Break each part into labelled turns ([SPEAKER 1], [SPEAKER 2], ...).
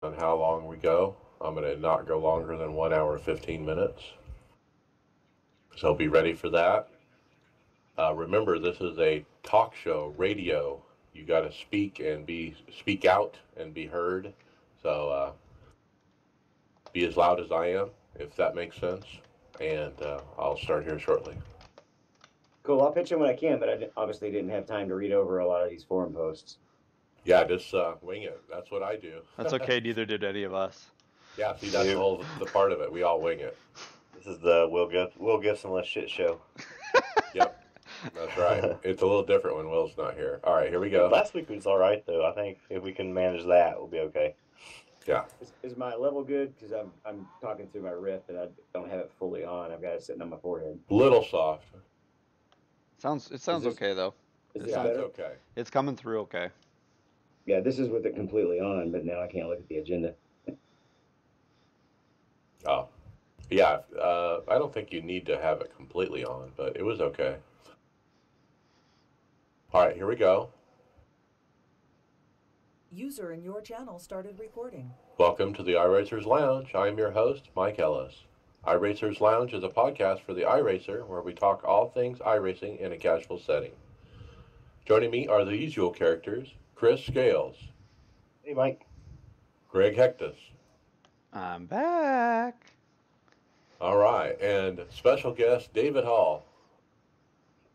[SPEAKER 1] on how long we go. I'm going to not go longer than 1 hour 15 minutes. So be ready for that. Remember, this is a talk show, radio. You got to speak out and be heard. So be as loud as I am, if that makes sense. And I'll start here shortly.
[SPEAKER 2] Cool. I'll pitch in when I can, but obviously didn't have time to read over a lot of these forum posts.
[SPEAKER 1] Yeah, just wing it. That's what I do.
[SPEAKER 3] That's okay. Neither did any of us.
[SPEAKER 1] Yeah, see, that's the part of it. We all wing it.
[SPEAKER 4] This is the Will Gibson Less Shit Show.
[SPEAKER 1] Yep, that's right. It's a little different when Will's not here. All right, here we go.
[SPEAKER 4] Last week was all right, though. I think if we can manage that, we'll be okay.
[SPEAKER 1] Yeah.
[SPEAKER 2] Is my level good? Because I'm talking through my Rift and I don't have it fully on. I've got it sitting on my forehead.
[SPEAKER 1] Little soft.
[SPEAKER 3] It sounds okay though.
[SPEAKER 2] Is
[SPEAKER 1] it sounds okay.
[SPEAKER 3] It's coming through okay.
[SPEAKER 2] Yeah, this is with it completely on, but now I can't look at the agenda.
[SPEAKER 1] Oh, yeah. I don't think you need to have it completely on, but it was okay. All right, here we go.
[SPEAKER 5] User in your channel started recording.
[SPEAKER 1] Welcome to the iRacers Lounge. I am your host, Mike Ellis. iRacers Lounge is a podcast for the iRacer where we talk all things iRacing in a casual setting. Joining me are the usual characters, Chris Scales.
[SPEAKER 4] Hey, Mike.
[SPEAKER 1] Greg Hectus.
[SPEAKER 3] I'm back.
[SPEAKER 1] All right, and special guest, David Hall.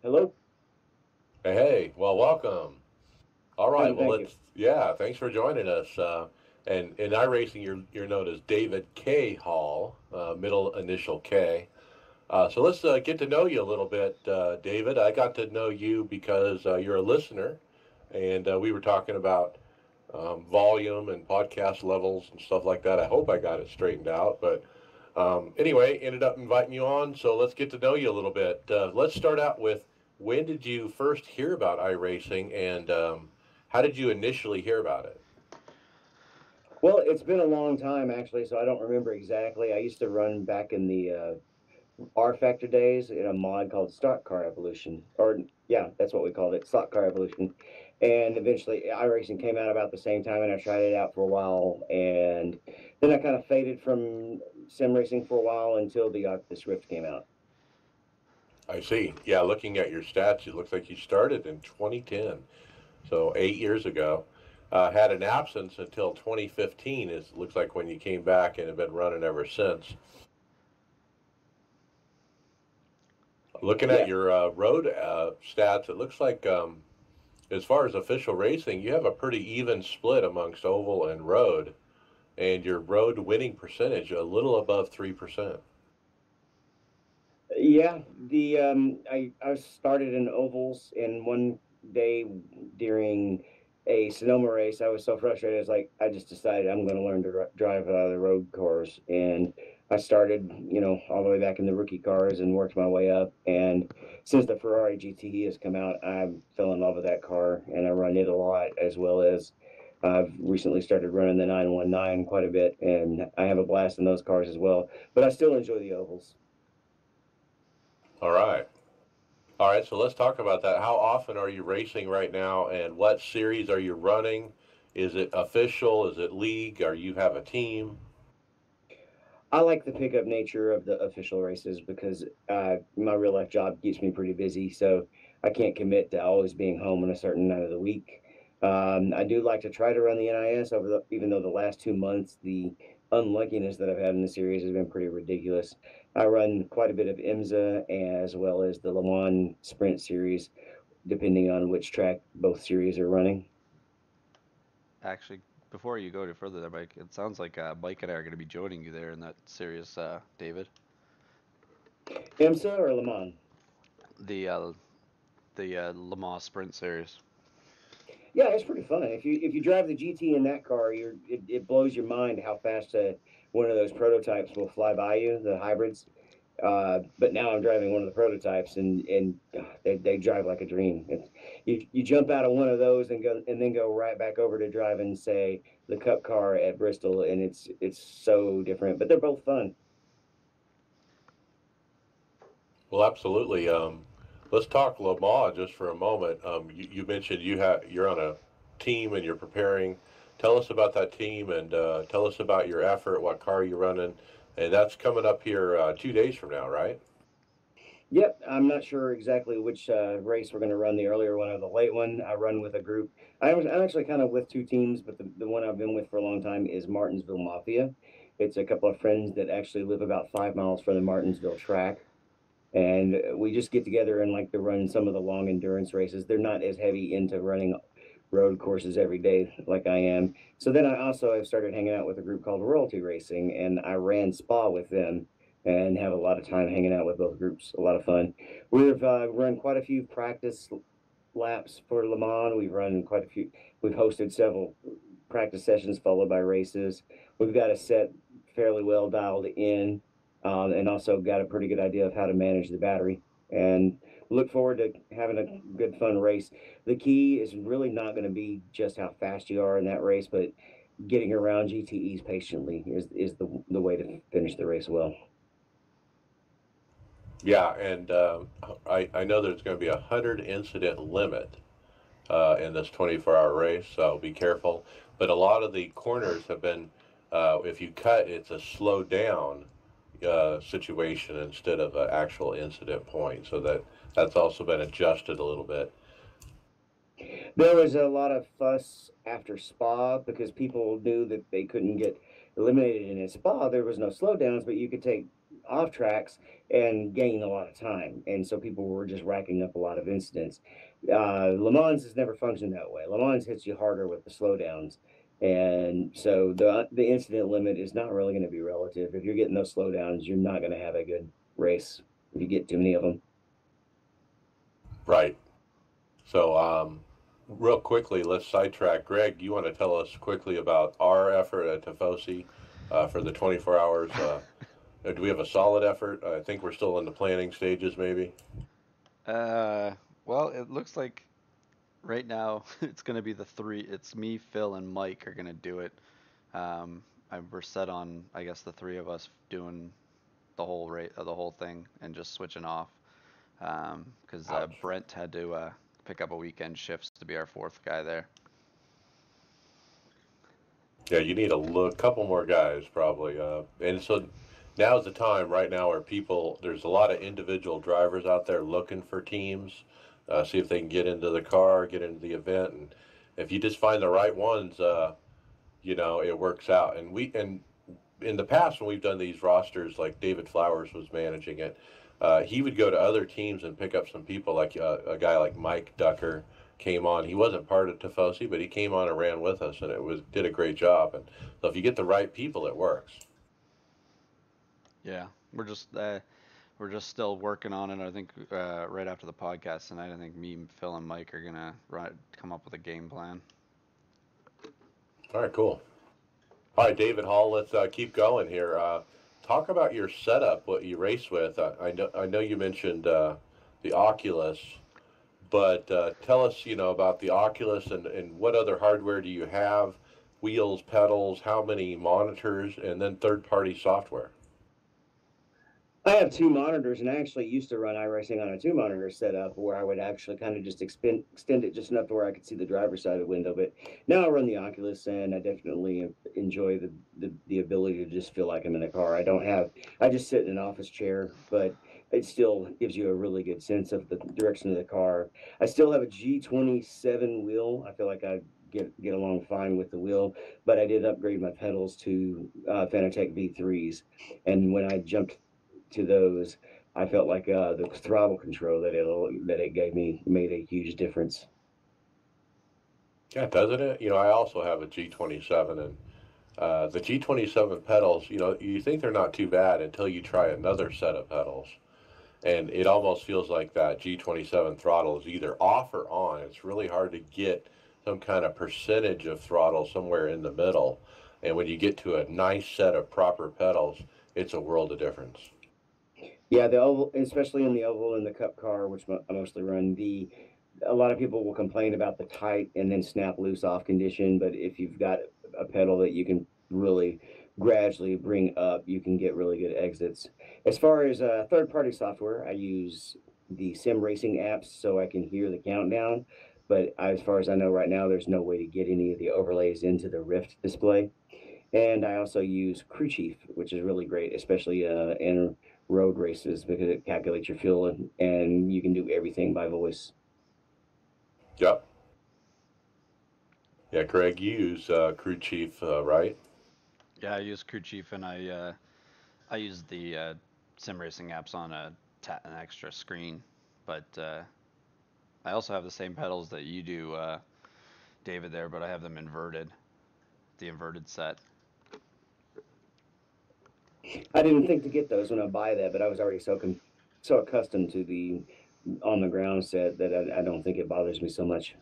[SPEAKER 2] Hello.
[SPEAKER 1] Hey, well, welcome. All right,
[SPEAKER 2] Thank you.
[SPEAKER 1] thanks for joining us. And in iRacing, you're known as David K. Hall, middle initial K. So let's get to know you a little bit, David. I got to know you because you're a listener, and we were talking about volume and podcast levels and stuff like that. I hope I got it straightened out, but anyway, ended up inviting you on. So let's get to know you a little bit. Let's start out with, when did you first hear about iRacing, and how did you initially hear about it?
[SPEAKER 2] Well, it's been a long time, actually, so I don't remember exactly. I used to run back in the R Factor days in a mod called Stock Car Evolution. Or, yeah, that's what we called it, Stock Car Evolution. And eventually, iRacing came out about the same time, and I tried it out for a while. And then I kind of faded from sim racing for a while until the Swift came out.
[SPEAKER 1] I see. Yeah, looking at your stats, it looks like you started in 2010, so 8 years ago. Had an absence until 2015. It looks like when you came back, and have been running ever since. Looking at your road stats, it looks like as far as official racing, you have a pretty even split amongst oval and road, and your road winning percentage a little above 3%.
[SPEAKER 2] Yeah, I started in ovals, and one day during a Sonoma race, I was so frustrated. It's like I just decided I'm going to learn to drive the road cars, and I started, all the way back in the rookie cars and worked my way up. And since the Ferrari GTE has come out, I fell in love with that car, and I run it a lot, as well as I've recently started running the 919 quite a bit, and I have a blast in those cars as well. But I still enjoy the ovals.
[SPEAKER 1] All right. All right, so let's talk about that. How often are you racing right now, and what series are you running? Is it official? Is it league? Or you have a team?
[SPEAKER 2] I like the pickup nature of the official races because my real life job keeps me pretty busy, so I can't commit to always being home on a certain night of the week. I do like to try to run the NIS even though the last 2 months, the unluckiness that I've had in the series has been pretty ridiculous. I run quite a bit of IMSA as well as the Le Mans Sprint Series, depending on which track both series are running.
[SPEAKER 3] Actually, before you go any further there, Mike, it sounds like Mike and I are going to be joining you there in that series, David.
[SPEAKER 2] IMSA or Le Mans?
[SPEAKER 3] The Le Mans Sprint Series.
[SPEAKER 2] Yeah, it's pretty fun. If you drive the GT in that car, it blows your mind how fast one of those prototypes will fly by you, the hybrids. But now I'm driving one of the prototypes, and they drive like a dream. You jump out of one of those and then go right back over to driving, say, the Cup car at Bristol, and it's so different. But they're both fun.
[SPEAKER 1] Well, absolutely. Let's talk Le Mans just for a moment. You mentioned you're on a team and you're preparing tell us about that team and tell us about your effort, what car you're running. And that's coming up here 2 days from now, right?
[SPEAKER 2] Yep, I'm not sure exactly which race we're going to run, the earlier one or the late one. I run with a group. I'm actually kind of with two teams, but the one I've been with for a long time is Martinsville Mafia. It's a couple of friends that actually live about 5 miles from the Martinsville track. And we just get together and like to run some of the long endurance races. They're not as heavy into running road courses every day like I am. So then I also have started hanging out with a group called Royalty Racing, and I ran Spa with them and have a lot of time hanging out with both groups. A lot of fun. We've run quite a few practice laps for Le Mans. We've run quite a few. We've hosted several practice sessions followed by races. We've got a set fairly well dialed in, and also got a pretty good idea of how to manage the battery. And look forward to having a good, fun race. The key is really not going to be just how fast you are in that race, but getting around GTEs patiently is the way to finish the race well.
[SPEAKER 1] Yeah, and I know there's going to be a 100 incident limit in this 24-hour race, so be careful. But a lot of the corners have been, if you cut, it's a slow down situation instead of an actual incident point. So that's also been adjusted a little bit.
[SPEAKER 2] There was a lot of fuss after Spa because people knew that they couldn't get eliminated in a Spa. There was no slowdowns, but you could take off tracks and gain a lot of time. And so people were just racking up a lot of incidents. Le Mans has never functioned that way. Le Mans hits you harder with the slowdowns. And so the incident limit is not really going to be relative. If you're getting those slowdowns, you're not going to have a good race if you get too many of them.
[SPEAKER 1] Right. So, real quickly, let's sidetrack. Greg, you want to tell us quickly about our effort at Tifosi for the 24 hours? Do we have a solid effort? I think we're still in the planning stages, maybe.
[SPEAKER 3] Well, it looks like right now it's going to be the three. It's me, Phil, and Mike are going to do it. We're set on, I guess, the three of us doing the whole thing and just switching off. Because Brent had to pick up a weekend shifts to be our fourth guy there.
[SPEAKER 1] Yeah, you need couple more guys probably. And so now's the time right now where there's a lot of individual drivers out there looking for teams, see if they can get into the car, get into the event. And if you just find the right ones, it works out. And in the past when we've done these rosters, like David Flowers was managing it, he would go to other teams and pick up some people, like a guy like Mike Ducker came on. He wasn't part of Tifosi, but he came on and ran with us, and did a great job. And so if you get the right people, it works.
[SPEAKER 3] Yeah, we're just still working on it. I think right after the podcast tonight, I think me, Phil, and Mike are gonna come up with a game plan.
[SPEAKER 1] All right, cool. All right, David Hall, let's keep going here. Talk about your setup, what you race with. I know you mentioned the Oculus, but tell us, about the Oculus and what other hardware do you have? Wheels, pedals, how many monitors, and then third-party software.
[SPEAKER 2] I have two monitors, and I actually used to run iRacing on a two-monitor setup where I would actually kind of just extend it just enough to where I could see the driver's side of the window. But now I run the Oculus, and I definitely enjoy the ability to just feel like I'm in a car. I just sit in an office chair, but it still gives you a really good sense of the direction of the car. I still have a G27 wheel. I feel like I get along fine with the wheel, but I did upgrade my pedals to Fanatec V3s, and when I jumped to those, I felt like the throttle control that it gave me made a huge difference.
[SPEAKER 1] Yeah, doesn't it? I also have a G27, and the G27 pedals, you think they're not too bad until you try another set of pedals. And it almost feels like that G27 throttle is either off or on. It's really hard to get some kind of percentage of throttle somewhere in the middle. And when you get to a nice set of proper pedals, it's a world of difference.
[SPEAKER 2] Yeah, the oval, especially in the oval and the cup car, which I mostly run, a lot of people will complain about the tight and then snap loose off condition. But if you've got a pedal that you can really gradually bring up, you can get really good exits. As far as third-party software, I use the sim racing apps so I can hear the countdown. but as far as I know right now, there's no way to get any of the overlays into the Rift display. And I also use Crew Chief, which is really great, especially in road races, because it calculates your fuel and you can do everything by voice.
[SPEAKER 1] Yep. Yeah, Craig, you use Crew Chief, right?
[SPEAKER 3] Yeah, I use Crew Chief, and I use the sim racing apps on an extra screen, but I also have the same pedals that you do, David, there, but I have them inverted, the inverted set.
[SPEAKER 2] I didn't think to get those when I buy that, but I was already so accustomed to the on the ground set that I don't think it bothers me so much.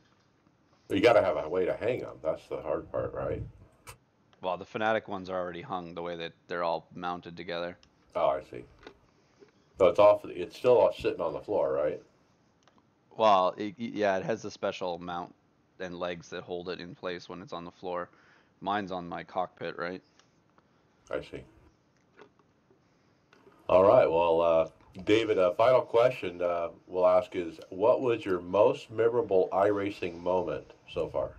[SPEAKER 1] You got to have a way to hang them. That's the hard part, right?
[SPEAKER 3] Well, the Fanatic ones are already hung the way that they're all mounted together.
[SPEAKER 1] Oh, I see. So it's off. It's still sitting on the floor, right?
[SPEAKER 3] Well, yeah, it has a special mount and legs that hold it in place when it's on the floor. Mine's on my cockpit, right?
[SPEAKER 1] I see. All right. Well, David, a final question we'll ask is, what was your most memorable iRacing moment so far?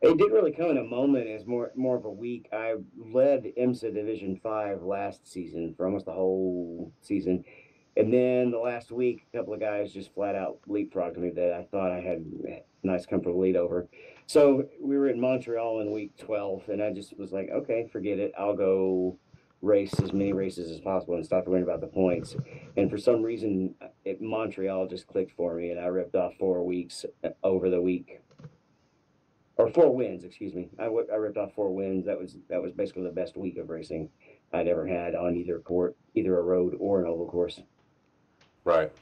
[SPEAKER 2] It didn't really come in a moment. It's more of a week. I led IMSA Division 5 last season for almost the whole season. And then the last week, a couple of guys just flat out leapfrogged me that I thought I had a nice, comfortable lead over. So we were in Montreal in week 12, and I just was like, okay, forget it. I'll go race as many races as possible and stop worrying about the points. And for some reason, Montreal just clicked for me, and I ripped off 4 weeks over the week. Or 4 wins, excuse me. I ripped off 4 wins. That was basically the best week of racing I'd ever had on either court, either a road or an oval course.
[SPEAKER 1] Right.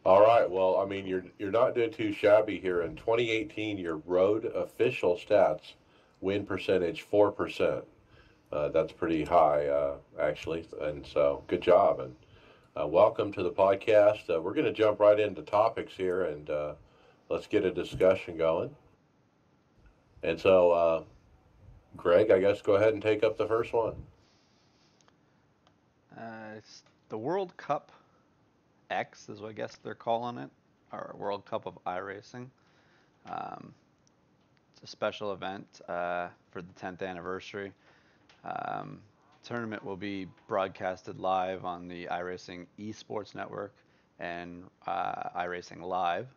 [SPEAKER 1] All right. Well, I mean, you're not doing too shabby here. In 2018, your road official stats, win percentage 4%. That's pretty high, actually. And so, good job, and welcome to the podcast. We're going to jump right into topics here, and let's get a discussion going. And so, Greg, I guess go ahead and take up the first one.
[SPEAKER 3] It's the World Cup X is what I guess they're calling it, or World Cup of iRacing. It's a special event for the 10th anniversary. Tournament will be broadcasted live on the iRacing esports network and iRacing Live.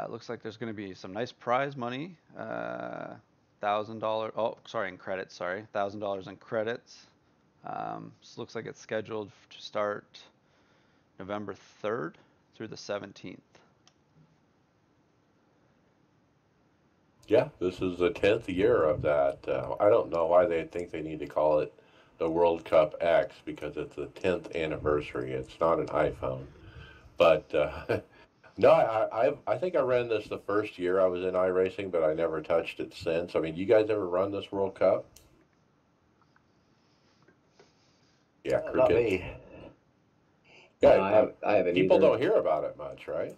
[SPEAKER 3] Looks like there's going to be some nice prize money. $1,000. Oh, sorry, in credits. Sorry, $1,000 in credits. Looks like it's scheduled to start November 3rd through the 17th.
[SPEAKER 1] Yeah, this is the 10th year of that. I don't know why they think they need to call it the World Cup X, because it's the 10th anniversary. It's not an iPhone. But no, I think I ran this the first year I was in iRacing, but I never touched it since. I mean, you guys ever run this World Cup? Yeah,
[SPEAKER 4] Not
[SPEAKER 1] cricket.
[SPEAKER 4] me.
[SPEAKER 1] Yeah,
[SPEAKER 2] No, I haven't
[SPEAKER 1] people
[SPEAKER 2] either.
[SPEAKER 1] don't hear about it much, right?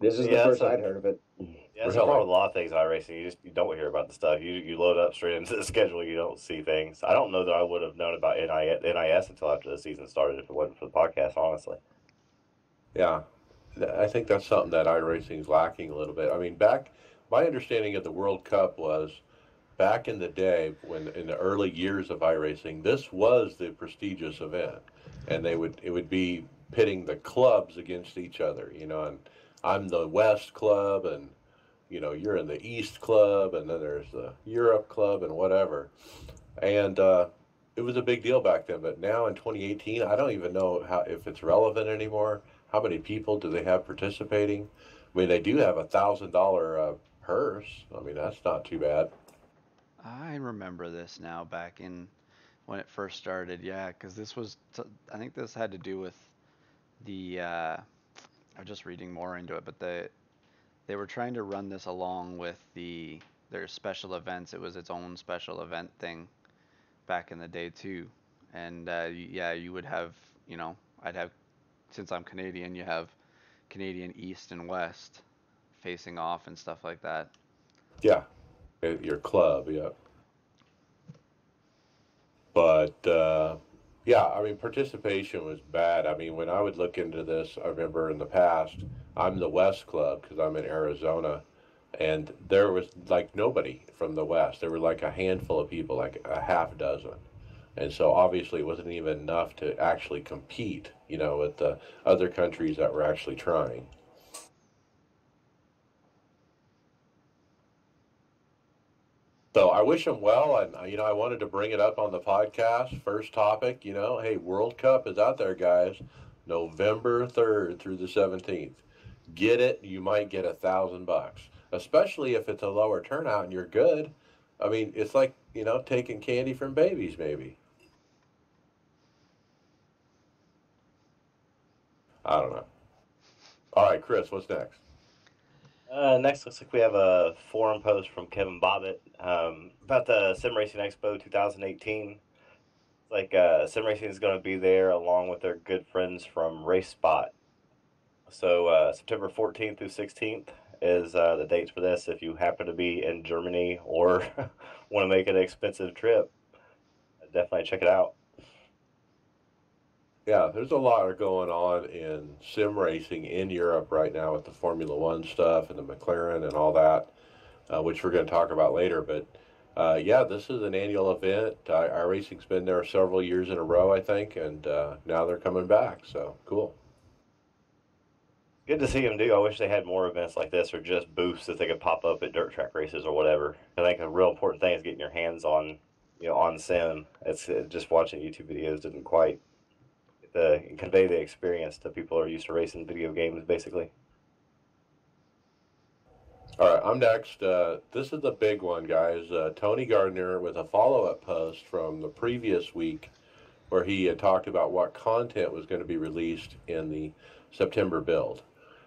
[SPEAKER 2] This is
[SPEAKER 4] Yeah,
[SPEAKER 2] the first
[SPEAKER 4] so-
[SPEAKER 2] I'd heard of it.
[SPEAKER 4] Yeah, that's
[SPEAKER 1] Really?
[SPEAKER 4] the problem with a lot of things iRacing. You don't hear about the stuff. You load up straight into the schedule. You don't see things. I don't know that I would have known about NIS until after the season started if it wasn't for the podcast, honestly.
[SPEAKER 1] Yeah, I think that's something that iRacing is lacking a little bit. I mean, my understanding of the World Cup was back in the day, when in the early years of iRacing, this was the prestigious event, and it would be pitting the clubs against each other, and I'm the West Club, and you're in the East Club, and then there's the Europe Club and whatever, and it was a big deal back then. But now in 2018, I don't even know if it's relevant anymore. How many people do they have participating? I mean, they do have $1,000 purse. I mean, that's not too bad.
[SPEAKER 3] I remember this now back in when it first started. Yeah, because this was, I think this had to do with the, I'm just reading more into it, but they were trying to run this along with their special events. It was its own special event thing back in the day too. And yeah, you would have, I'd have, since I'm Canadian, you have Canadian East and West facing off and stuff like that.
[SPEAKER 1] Yeah, your club, yeah. But Yeah, I mean, participation was bad. I mean, when I would look into this, I remember in the past, I'm the West Club because I'm in Arizona, and there was like nobody from the West. There were like a handful of people, like a half dozen. And so obviously it wasn't even enough to actually compete, with the other countries that were actually trying. So I wish them well, and I wanted to bring it up on the podcast. First topic, hey, World Cup is out there, guys, November 3rd through the 17th. Get it? You might get $1,000, especially if it's a lower turnout and you're good. I mean, it's like taking candy from babies, maybe. I don't know. All right, Chris, what's next?
[SPEAKER 4] Next, looks like we have a forum post from Kevin Bobbitt about the Sim Racing Expo 2018. It's like Sim Racing is going to be there along with their good friends from Race Spot. So September 14th through 16th is the dates for this. If you happen to be in Germany or want to make an expensive trip, definitely check it out.
[SPEAKER 1] Yeah, there's a lot going on in sim racing in Europe right now with the Formula One stuff and the McLaren and all that, which we're going to talk about later. But yeah, this is an annual event. iRacing's been there several years in a row, I think, and now they're coming back. So cool.
[SPEAKER 4] Good to see them do. I wish they had more events like this or just booths that they could pop up at dirt track races or whatever. I think a real important thing is getting your hands on, on sim. It's just watching YouTube videos didn't quite convey the experience to people who are used to racing video games, basically.
[SPEAKER 1] All right, I'm next. This is the big one, guys. Tony Gardner with a follow-up post from the previous week where he had talked about what content was going to be released in the September build.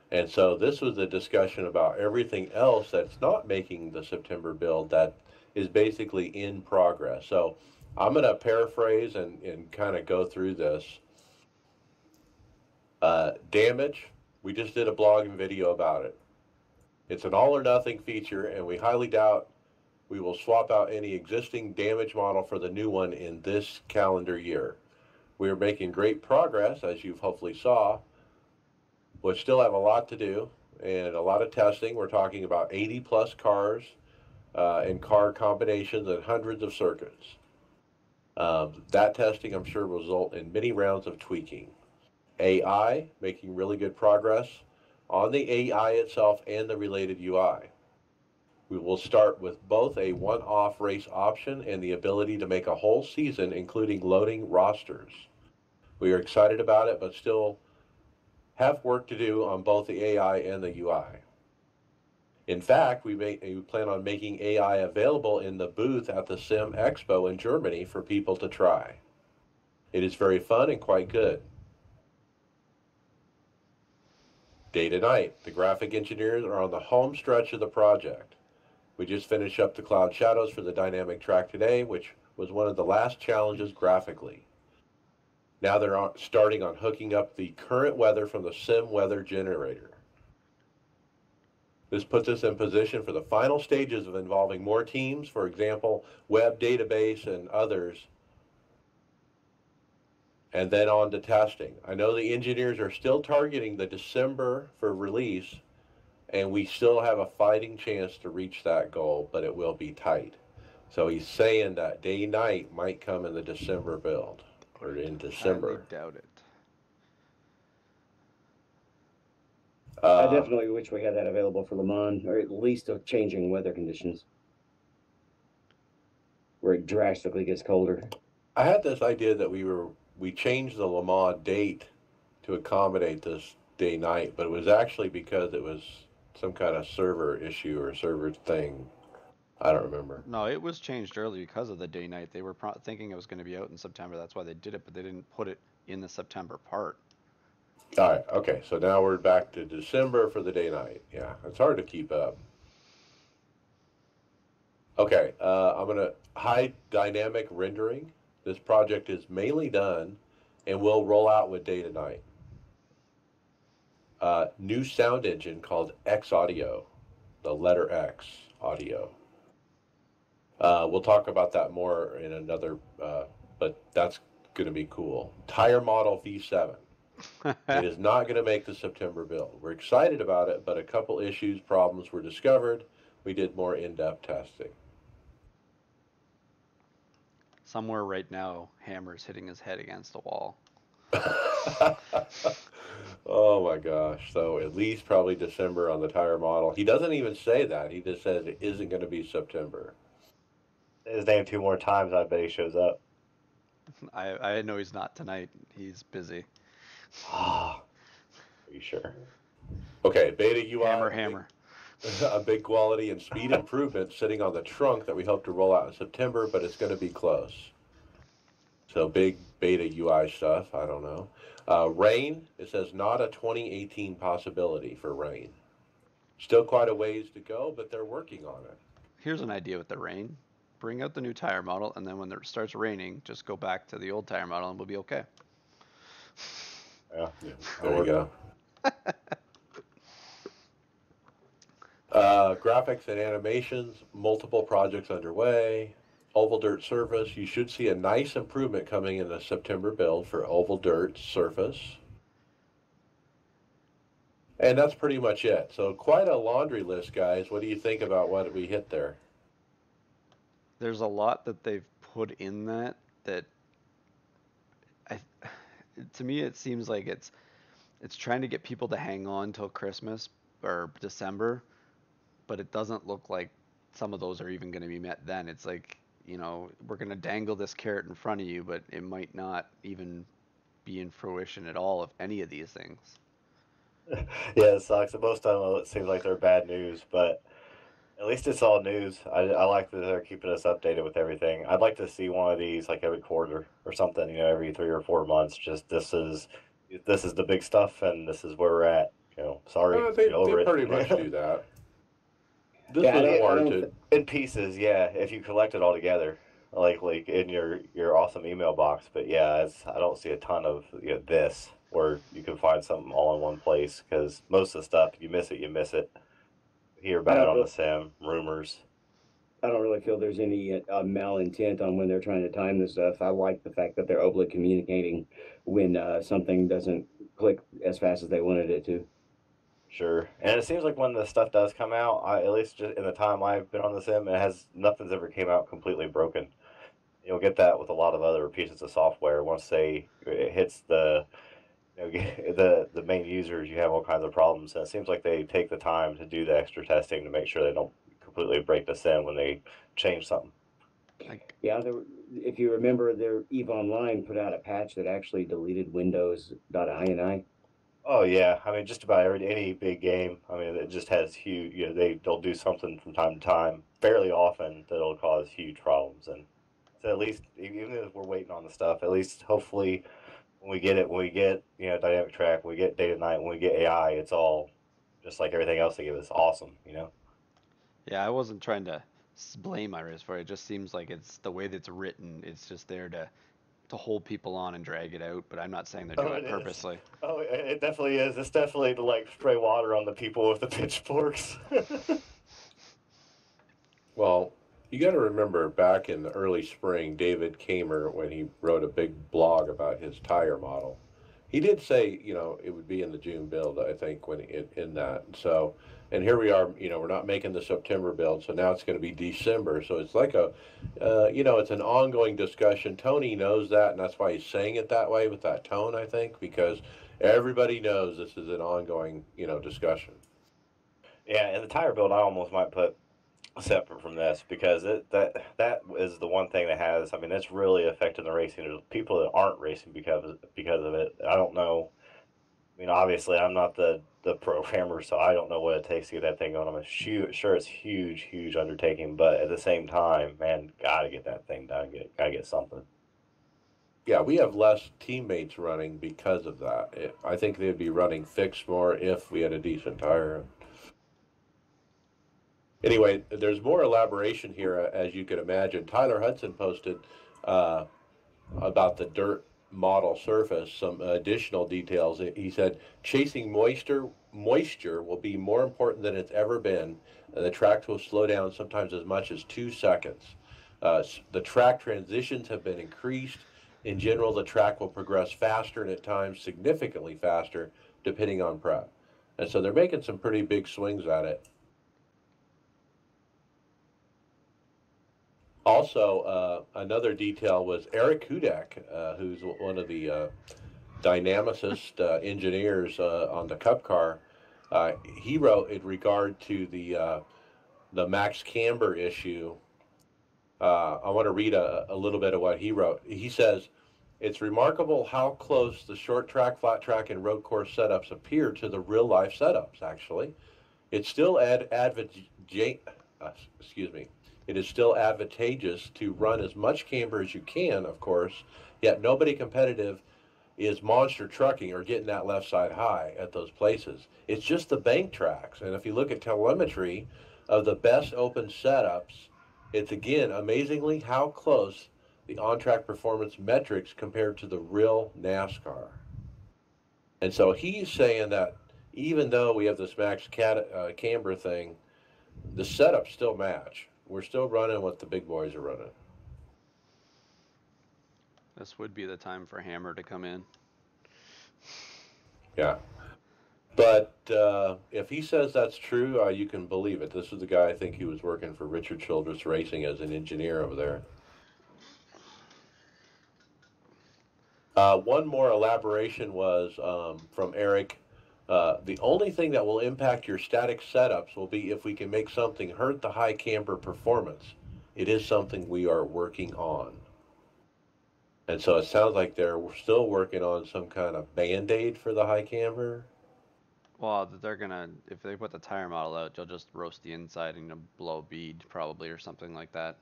[SPEAKER 1] And so this was a discussion about everything else that's not making the September build that is basically in progress. So I'm going to paraphrase and kind of go through this. Damage, we just did a blog and video about it. It's an all or nothing feature, and we highly doubt we will swap out any existing damage model for the new one in this calendar year. We are making great progress, as you've hopefully saw. We'll still have a lot to do and a lot of testing. We're talking about 80 plus cars and car combinations and hundreds of circuits. That testing, I'm sure, will result in many rounds of tweaking. AI, making really good progress on the AI itself and the related UI. We will start with both a one-off race option and the ability to make a whole season, including loading rosters. We are excited about it, but still have work to do on both the AI and the UI. In fact, we plan on making AI available in the booth at the Sim Expo in Germany for people to try. It is very fun and quite good. Day to night, the graphic engineers are on the home stretch of the project. We just finished up the cloud shadows for the dynamic track today, which was one of the last challenges graphically. Now they're starting on hooking up the current weather from the sim weather generator. This puts us in position for the final stages of involving more teams, for example, web database and others, and then on to testing. I know the engineers are still targeting the December for release, and we still have a fighting chance to reach that goal, but it will be tight. So he's saying that day-night might come in the December build, or in December.
[SPEAKER 3] I doubt it.
[SPEAKER 2] I definitely wish we had that available for Le Mans, or at least of changing weather conditions, where it drastically gets colder.
[SPEAKER 1] I had this idea that we changed the Le Mans date to accommodate this day-night, but it was actually because it was some kind of server issue or server thing. I don't remember.
[SPEAKER 3] No, it was changed early because of the day-night. They were thinking it was going to be out in September. That's why they did it, but they didn't put it in the September part.
[SPEAKER 1] All right, okay, so now we're back to December for the day-night. Yeah, it's hard to keep up. Okay, I'm going to hide dynamic rendering. This project is mainly done and will roll out with day to night. New sound engine called X Audio, the letter X Audio. We'll talk about that more in another, but that's going to be cool. Tire model V7. It is not going to make the September build. We're excited about it, but a couple issues, problems were discovered. We did more in-depth testing.
[SPEAKER 3] Somewhere right now, Hammer's hitting his head against the wall.
[SPEAKER 1] Oh my gosh. So at least probably December on the tire model. He doesn't even say that. He just says it isn't going to be September.
[SPEAKER 4] His name 2 more times, I bet he shows up.
[SPEAKER 3] I know he's not tonight. He's busy.
[SPEAKER 4] Are you sure?
[SPEAKER 1] Okay, beta UI.
[SPEAKER 3] Hammer.
[SPEAKER 1] A big quality and speed improvement sitting on the trunk that we hope to roll out in September, but it's going to be close. So big beta UI stuff. I don't know. Rain, it says not a 2018 possibility for rain. Still quite a ways to go, but they're working on it.
[SPEAKER 3] Here's an idea with the rain. Bring out the new tire model, and then when it starts raining, just go back to the old tire model and we'll be okay.
[SPEAKER 4] Yeah.
[SPEAKER 1] There you go. Graphics and animations, multiple projects underway. Oval Dirt Surface, you should see a nice improvement coming in the September build for Oval Dirt Surface. And that's pretty much it. So quite a laundry list, guys. What do you think about what we hit there?
[SPEAKER 3] There's a lot that they've put in that to me it seems like it's trying to get people to hang on till Christmas or December, but it doesn't look like some of those are even going to be met then. It's like, you know, we're going to dangle this carrot in front of you, but it might not even be in fruition at all of any of these things.
[SPEAKER 4] Yeah, it sucks. Most of them, it seems like they're bad news, but at least it's all news. I like that they're keeping us updated with everything. I'd like to see one of these like every quarter or something, you know, every 3 or 4 months. Just this is the big stuff, and this is where we're at. You know, sorry,
[SPEAKER 1] They
[SPEAKER 4] over
[SPEAKER 1] pretty
[SPEAKER 4] it.
[SPEAKER 1] much do that. This
[SPEAKER 2] Yeah,
[SPEAKER 1] was warranted.
[SPEAKER 4] In pieces, yeah. If you collect it all together, like in your awesome email box. But yeah, I don't see a ton of this where you can find something all in one place, because most of the stuff, you miss it. Hear about it on the sim, rumors.
[SPEAKER 2] I don't really feel there's any malintent on when they're trying to time this stuff. I like the fact that they're openly communicating when something doesn't click as fast as they wanted it to.
[SPEAKER 4] Sure. And it seems like when the stuff does come out, at least just in the time I've been on the sim, nothing's ever came out completely broken. You'll get that with a lot of other pieces of software. Once it hits the main users, you have all kinds of problems. And it seems like they take the time to do the extra testing to make sure they don't completely break the sim when they change something.
[SPEAKER 2] Yeah, if you remember, their EVE Online put out a patch that actually deleted Windows.ini.
[SPEAKER 4] Oh yeah, I mean just about any big game. I mean it just has huge. They'll do something from time to time, fairly often, that'll cause huge problems. And so at least even if we're waiting on the stuff, at least hopefully when we get dynamic track, when we get data night, when we get AI, it's all just like everything else they give us, awesome.
[SPEAKER 3] Yeah, I wasn't trying to blame iRacers for it. It just seems like it's the way that it's written. It's just there to hold people on and drag it out, but I'm not saying they're doing it purposely.
[SPEAKER 4] Oh, it definitely is. It's definitely to like spray water on the people with the pitchforks.
[SPEAKER 1] Well, you got to remember back in the early spring, David Kamer, when he wrote a big blog about his tire model, he did say, it would be in the June build, I think, in that. So, and here we are, we're not making the September build, so now it's going to be December. So it's like it's an ongoing discussion. Tony knows that, and that's why he's saying it that way with that tone, I think, because everybody knows this is an ongoing, discussion.
[SPEAKER 4] Yeah, and the tire build I almost might put separate from this, because that is the one thing that has, I mean, it's really affecting the racing. There's people that aren't racing because of it. I don't know. I mean, obviously, I'm not the programmer, so I don't know what it takes to get that thing going. I'm sure it's huge undertaking, but at the same time, man, gotta get that thing done. Gotta get something.
[SPEAKER 1] Yeah, we have less teammates running because of that. I think they'd be running fixed more if we had a decent tire. Anyway, there's more elaboration here, as you can imagine. Tyler Hudson posted about the dirt model surface some additional details. He said, chasing moisture will be more important than it's ever been. The tracks will slow down sometimes as much as 2 seconds. The track transitions have been increased. in general, the track will progress faster and at times significantly faster, depending on prep. And so they're making some pretty big swings at it. Also, another detail was Eric Hudek, who's one of the dynamicist engineers on the Cup car. He wrote in regard to the max camber issue. I want to read a little bit of what he wrote. He says, "It's remarkable how close the short track, flat track, and road course setups appear to the real life setups. Actually, it's still It is still advantageous to run as much camber as you can, of course. Yet nobody competitive is monster trucking or getting that left side high at those places. It's just the bank tracks. And if you look at telemetry of the best open setups, it's again amazingly how close the on-track performance metrics compared to the real NASCAR." And so he's saying that even though we have this max camber thing, the setups still match. We're still running what the big boys are running.
[SPEAKER 3] This would be the time for Hammer to come in.
[SPEAKER 1] Yeah. But if he says that's true, you can believe it. This is the guy, I think he was working for Richard Childress Racing as an engineer over there. One more elaboration was from Eric. The only thing that will impact your static setups will be if we can make something hurt the high camber performance. It is something we are working on. And so it sounds like they're still working on some kind of Band-Aid for the high camber.
[SPEAKER 3] Well, they're gonna, if they put the tire model out, you'll just roast the inside and you'll blow bead probably or something like that.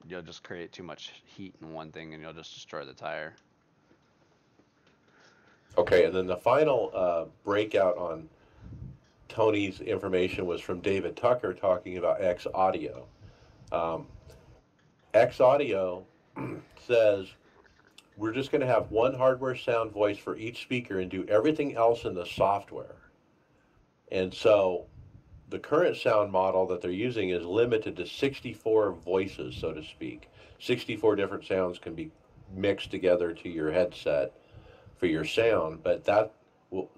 [SPEAKER 3] You'll just create too much heat in one thing and you'll just destroy the tire.
[SPEAKER 1] Okay, and then the final breakout on Tony's information was from David Tucker talking about X Audio. X Audio says we're just going to have one hardware sound voice for each speaker and do everything else in the software. And so the current sound model that they're using is limited to 64 voices, so to speak. 64 different sounds can be mixed together to your headset for your sound, but that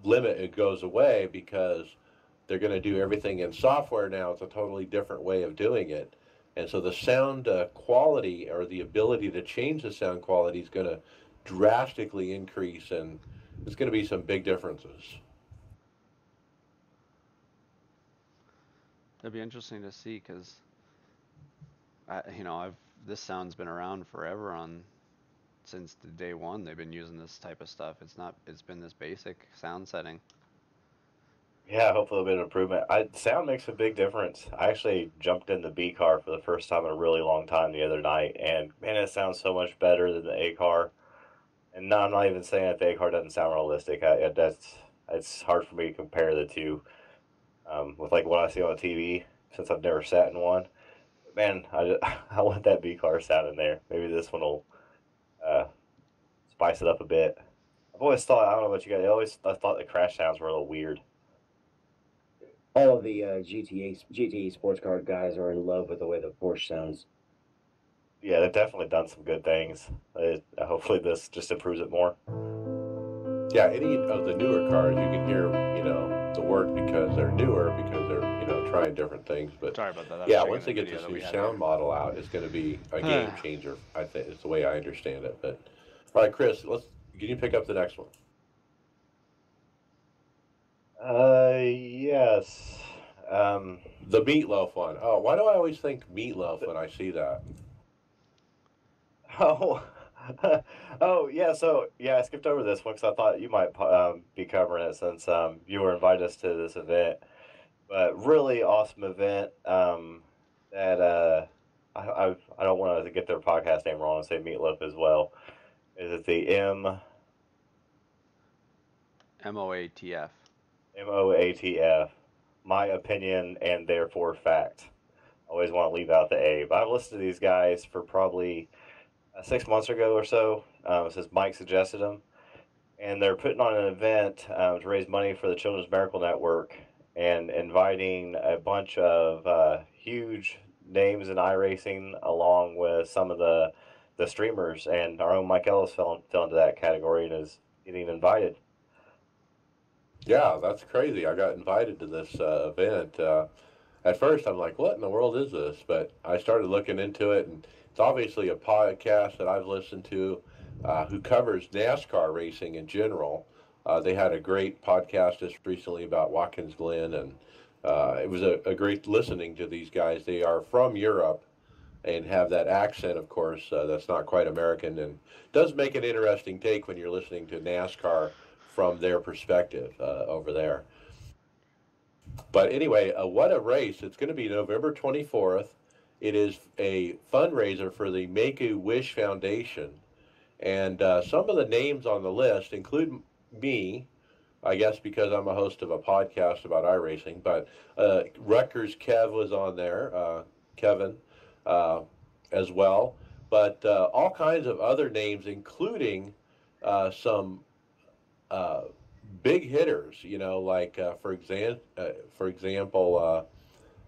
[SPEAKER 1] limit, it goes away because they're going to do everything in software now. It's a totally different way of doing it. And so the sound quality, or the ability to change the sound quality, is going to drastically increase, and there's going to be some big differences.
[SPEAKER 3] It'd be interesting to see because, this sound's been around forever since the day one. They've been using this type of stuff. It's been this basic sound setting.
[SPEAKER 4] Yeah, hopefully a bit of improvement. Sound makes a big difference. I actually jumped in the B car for the first time in a really long time the other night, and man, it sounds so much better than the A car. And no, I'm not even saying that the A car doesn't sound realistic. It's hard for me to compare the two with like what I see on TV since I've never sat in one. Man, I want that B car sound in there. Maybe this one will spice it up a bit. I've always thought, I don't know about you guys, I thought the crash sounds were a little weird.
[SPEAKER 2] All of the GTE sports car guys are in love with the way the Porsche sounds.
[SPEAKER 4] Yeah, they've definitely done some good things. Hopefully this just improves it more.
[SPEAKER 1] Yeah, any of the newer cars, you can hear, the work because they're newer, because they're, trying different things. But
[SPEAKER 3] sorry about that.
[SPEAKER 1] Yeah, once they get this new sound model out, it's going to be a game changer. I think it's the way I understand it. But all right, Chris, can you pick up the next one?
[SPEAKER 4] Yes.
[SPEAKER 1] The meatloaf one. Oh, why do I always think meatloaf when I see that?
[SPEAKER 4] Oh, oh yeah. So yeah, I skipped over this one because I thought you might be covering it since you were invited us to this event. But really awesome event that I don't want to get their podcast name wrong and say Meatloaf as well. Is it the
[SPEAKER 3] MOATF?
[SPEAKER 4] MOATF. My opinion and therefore fact. Always want to leave out the A. But I've listened to these guys for probably 6 months ago or so, since Mike suggested them. And they're putting on an event to raise money for the Children's Miracle Network and inviting a bunch of huge names in iRacing along with some of the the streamers, and our own Mike Ellis fell into that category and is getting invited.
[SPEAKER 1] Yeah, that's crazy. I got invited to this event. At first, I'm like, what in the world is this? But I started looking into it, and it's obviously a podcast that I've listened to who covers NASCAR racing in general. They had a great podcast just recently about Watkins Glen, and it was a great listening to these guys. They are from Europe and have that accent, of course, that's not quite American, and does make an interesting take when you're listening to NASCAR from their perspective over there. But anyway, what a race. It's going to be November 24th. It is a fundraiser for the Make-A-Wish Foundation. And some of the names on the list include me, I guess because I'm a host of a podcast about iRacing. But Rutgers Kev was on there, Kevin, as well. But all kinds of other names, including some big hitters, you know, like for example,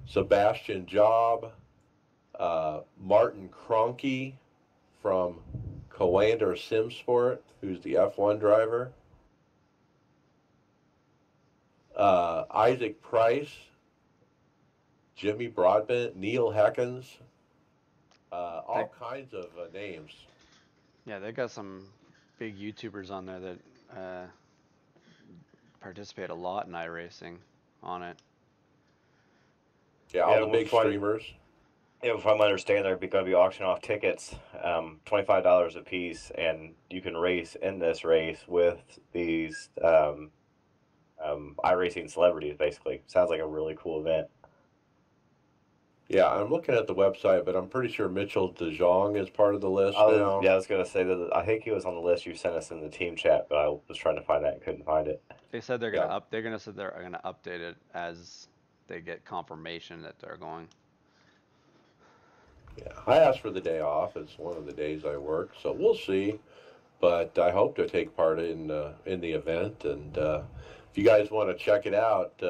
[SPEAKER 1] Sebastian Job, Martin Kroenke from Coander Simsport, who's the F1 driver, Isaac Price, Jimmy Broadbent, Neil Heckens, all kinds of names.
[SPEAKER 3] Yeah, they got some big YouTubers on there that participate a lot in iRacing on it.
[SPEAKER 1] Yeah, all the big streamers.
[SPEAKER 4] Yeah, if I'm understanding, they're going to be auctioning off tickets, $25 a piece, and you can race in this race with these iRacing celebrities, basically. Sounds like a really cool event.
[SPEAKER 1] Yeah, I'm looking at the website, but I'm pretty sure Mitchell DeJong is part of the list now.
[SPEAKER 4] Yeah, I was going to say that I think he was on the list you sent us in the team chat, but I was trying to find that and couldn't find it.
[SPEAKER 3] They said they're gonna they're gonna update it as they get confirmation that they're going.
[SPEAKER 1] Yeah, I asked for the day off. It's one of the days I work, so we'll see. But I hope to take part in the event, and if you guys want to check it out,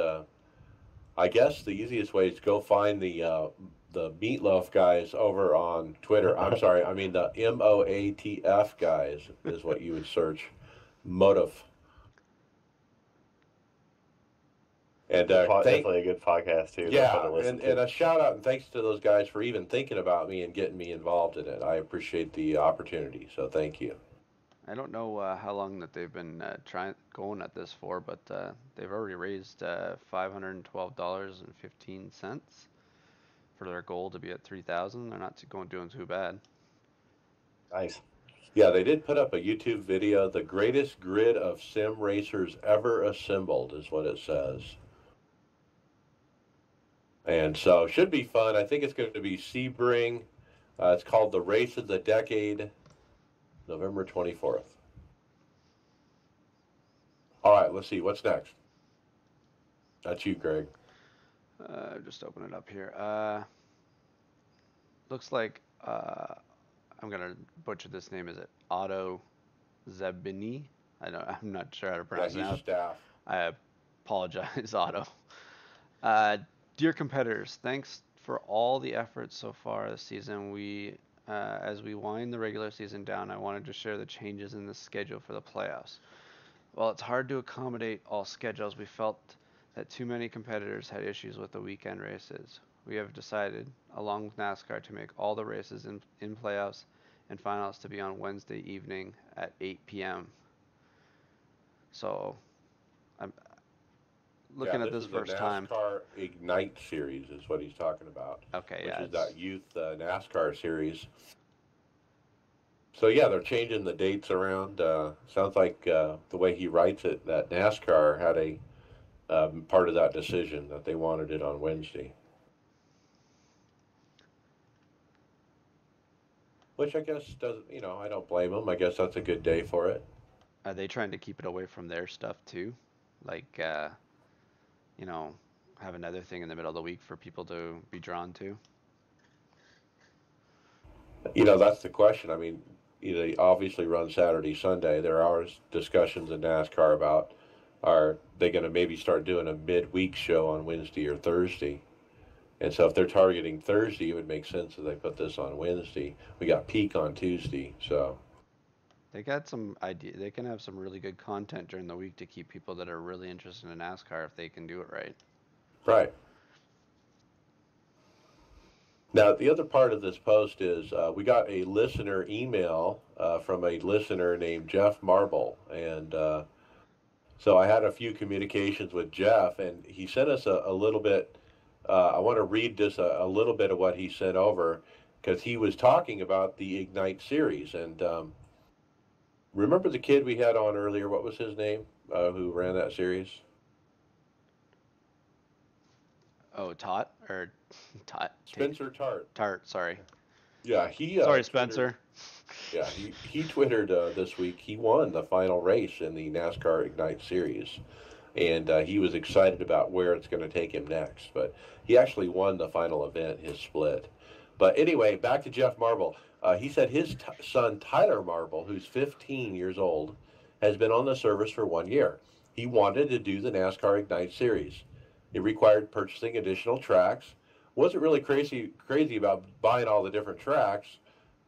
[SPEAKER 1] I guess the easiest way is to go find the Meatloaf guys over on Twitter. I'm sorry, I mean the MOATF guys is what you would search. Motive. And
[SPEAKER 4] definitely a good podcast too.
[SPEAKER 1] Yeah, and a shout out and thanks to those guys for even thinking about me and getting me involved in it. I appreciate the opportunity, so thank you.
[SPEAKER 3] I don't know how long that they've been going at this for, but they've already raised $512.15 for their goal to be at 3,000. They're not doing too bad.
[SPEAKER 4] Nice.
[SPEAKER 1] Yeah, they did put up a YouTube video. The greatest grid of sim racers ever assembled is what it says. And so should be fun. I think it's going to be Sebring. It's called the Race of the Decade, November 24th. All right, let's see. What's next? That's you, Greg.
[SPEAKER 3] Just open it up here. Looks like I'm gonna butcher this name. Is it Otto Zebini? I'm not sure how to pronounce it.
[SPEAKER 1] Yeah, he's staff.
[SPEAKER 3] I apologize, Otto. Dear competitors, thanks for all the efforts so far this season. As we wind the regular season down, I wanted to share the changes in the schedule for the playoffs. While it's hard to accommodate all schedules, we felt that too many competitors had issues with the weekend races. We have decided, along with NASCAR, to make all the races in playoffs and finals to be on Wednesday evening at 8 p.m. So, I'm looking at this first time.
[SPEAKER 1] NASCAR Ignite series is what he's talking about.
[SPEAKER 3] Okay,
[SPEAKER 1] which is that youth NASCAR series. So yeah, they're changing the dates around. Sounds like the way he writes it, that NASCAR had a part of that decision that they wanted it on Wednesday. Which I guess doesn't, I don't blame them. I guess that's a good day for it.
[SPEAKER 3] Are they trying to keep it away from their stuff too? Like, have another thing in the middle of the week for people to be drawn to?
[SPEAKER 1] That's the question. I mean, they obviously run Saturday, Sunday. There are discussions in NASCAR about, are they going to maybe start doing a midweek show on Wednesday or Thursday? And so if they're targeting Thursday, it would make sense that they put this on Wednesday. We got peak on Tuesday, so.
[SPEAKER 3] They got some idea. They can have some really good content during the week to keep people that are really interested in NASCAR if they can do it right.
[SPEAKER 1] Right. Now, the other part of this post is we got a listener email from a listener named Jeff Marble. And so I had a few communications with Jeff, and he sent us a little bit. I want to read just a little bit of what he sent over, because he was talking about the Ignite series. And remember the kid we had on earlier? What was his name who ran that series?
[SPEAKER 3] Oh, Tot or Tot?
[SPEAKER 1] Spencer Tart.
[SPEAKER 3] Tart, sorry.
[SPEAKER 1] Yeah, he.
[SPEAKER 3] Sorry, Spencer.
[SPEAKER 1] Yeah, he twittered this week. He won the final race in the NASCAR Ignite series, and he was excited about where it's going to take him next. But he actually won the final event, his split. But anyway, back to Jeff Marble. He said his son Tyler Marble, who's 15 years old, has been on the service for 1 year. He wanted to do the NASCAR Ignite series. It required purchasing additional tracks. Wasn't really crazy about buying all the different tracks.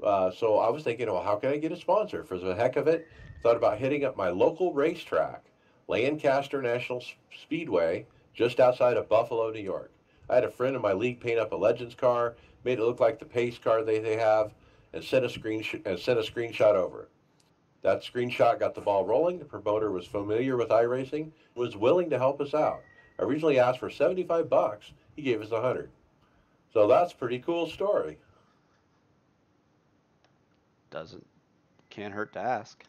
[SPEAKER 1] So I was thinking, well, how can I get a sponsor? For the heck of it, thought about hitting up my local racetrack, Lancaster National Speedway, just outside of Buffalo, New York. I had a friend in my league paint up a Legends car, made it look like the pace car they have, and sent a screenshot over. That screenshot got the ball rolling. The promoter was familiar with iRacing, was willing to help us out. I originally asked for $75. He gave us $100. So that's a pretty cool story.
[SPEAKER 3] Can't hurt to ask.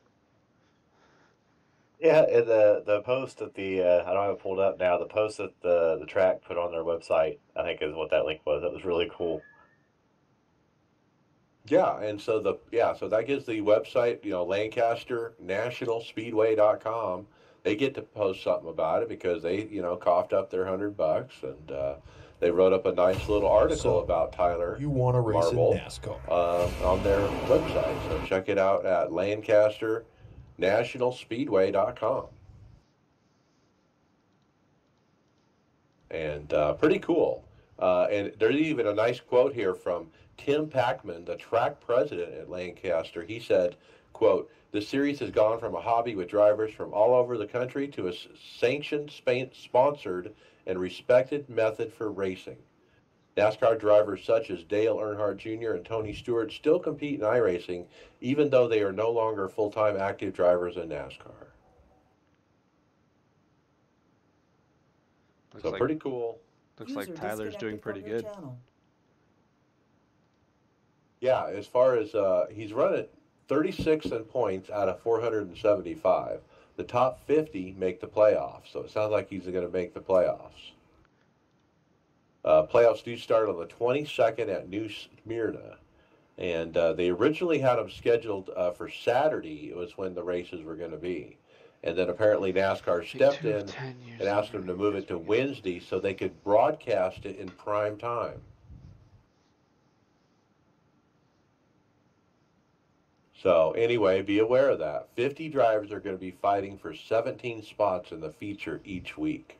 [SPEAKER 4] Yeah, and the post that I don't have it pulled up now. The post that the track put on their website, I think, is what that link was. That was really cool.
[SPEAKER 1] Yeah, and so so that gives the website, Lancaster National Speedway.com. They get to post something about it because they, coughed up their $100, and they wrote up a nice little article about Tyler.
[SPEAKER 6] You want to race
[SPEAKER 1] Marble,
[SPEAKER 6] in NASCAR
[SPEAKER 1] on their website. So check it out at LancasterNationalSpeedway.com. And pretty cool. And there's even a nice quote here from Tim Packman, the track president at Lancaster. He said, quote, "The series has gone from a hobby with drivers from all over the country to a sanctioned, sponsored, and respected method for racing. NASCAR drivers such as Dale Earnhardt Jr. and Tony Stewart still compete in iRacing, even though they are no longer full-time active drivers in NASCAR." So pretty cool.
[SPEAKER 3] Looks like Tyler's doing pretty good.
[SPEAKER 1] Yeah, as far as he's running 36th in points out of 475. The top 50 make the playoffs, so it sounds like he's going to make the playoffs. Playoffs do start on the 22nd at New Smyrna, and they originally had them scheduled for Saturday. It was when the races were going to be. And then apparently NASCAR stepped in and asked them to move it to Wednesday so they could broadcast it in prime time. So anyway, be aware of that. 50 drivers are going to be fighting for 17 spots in the feature each week.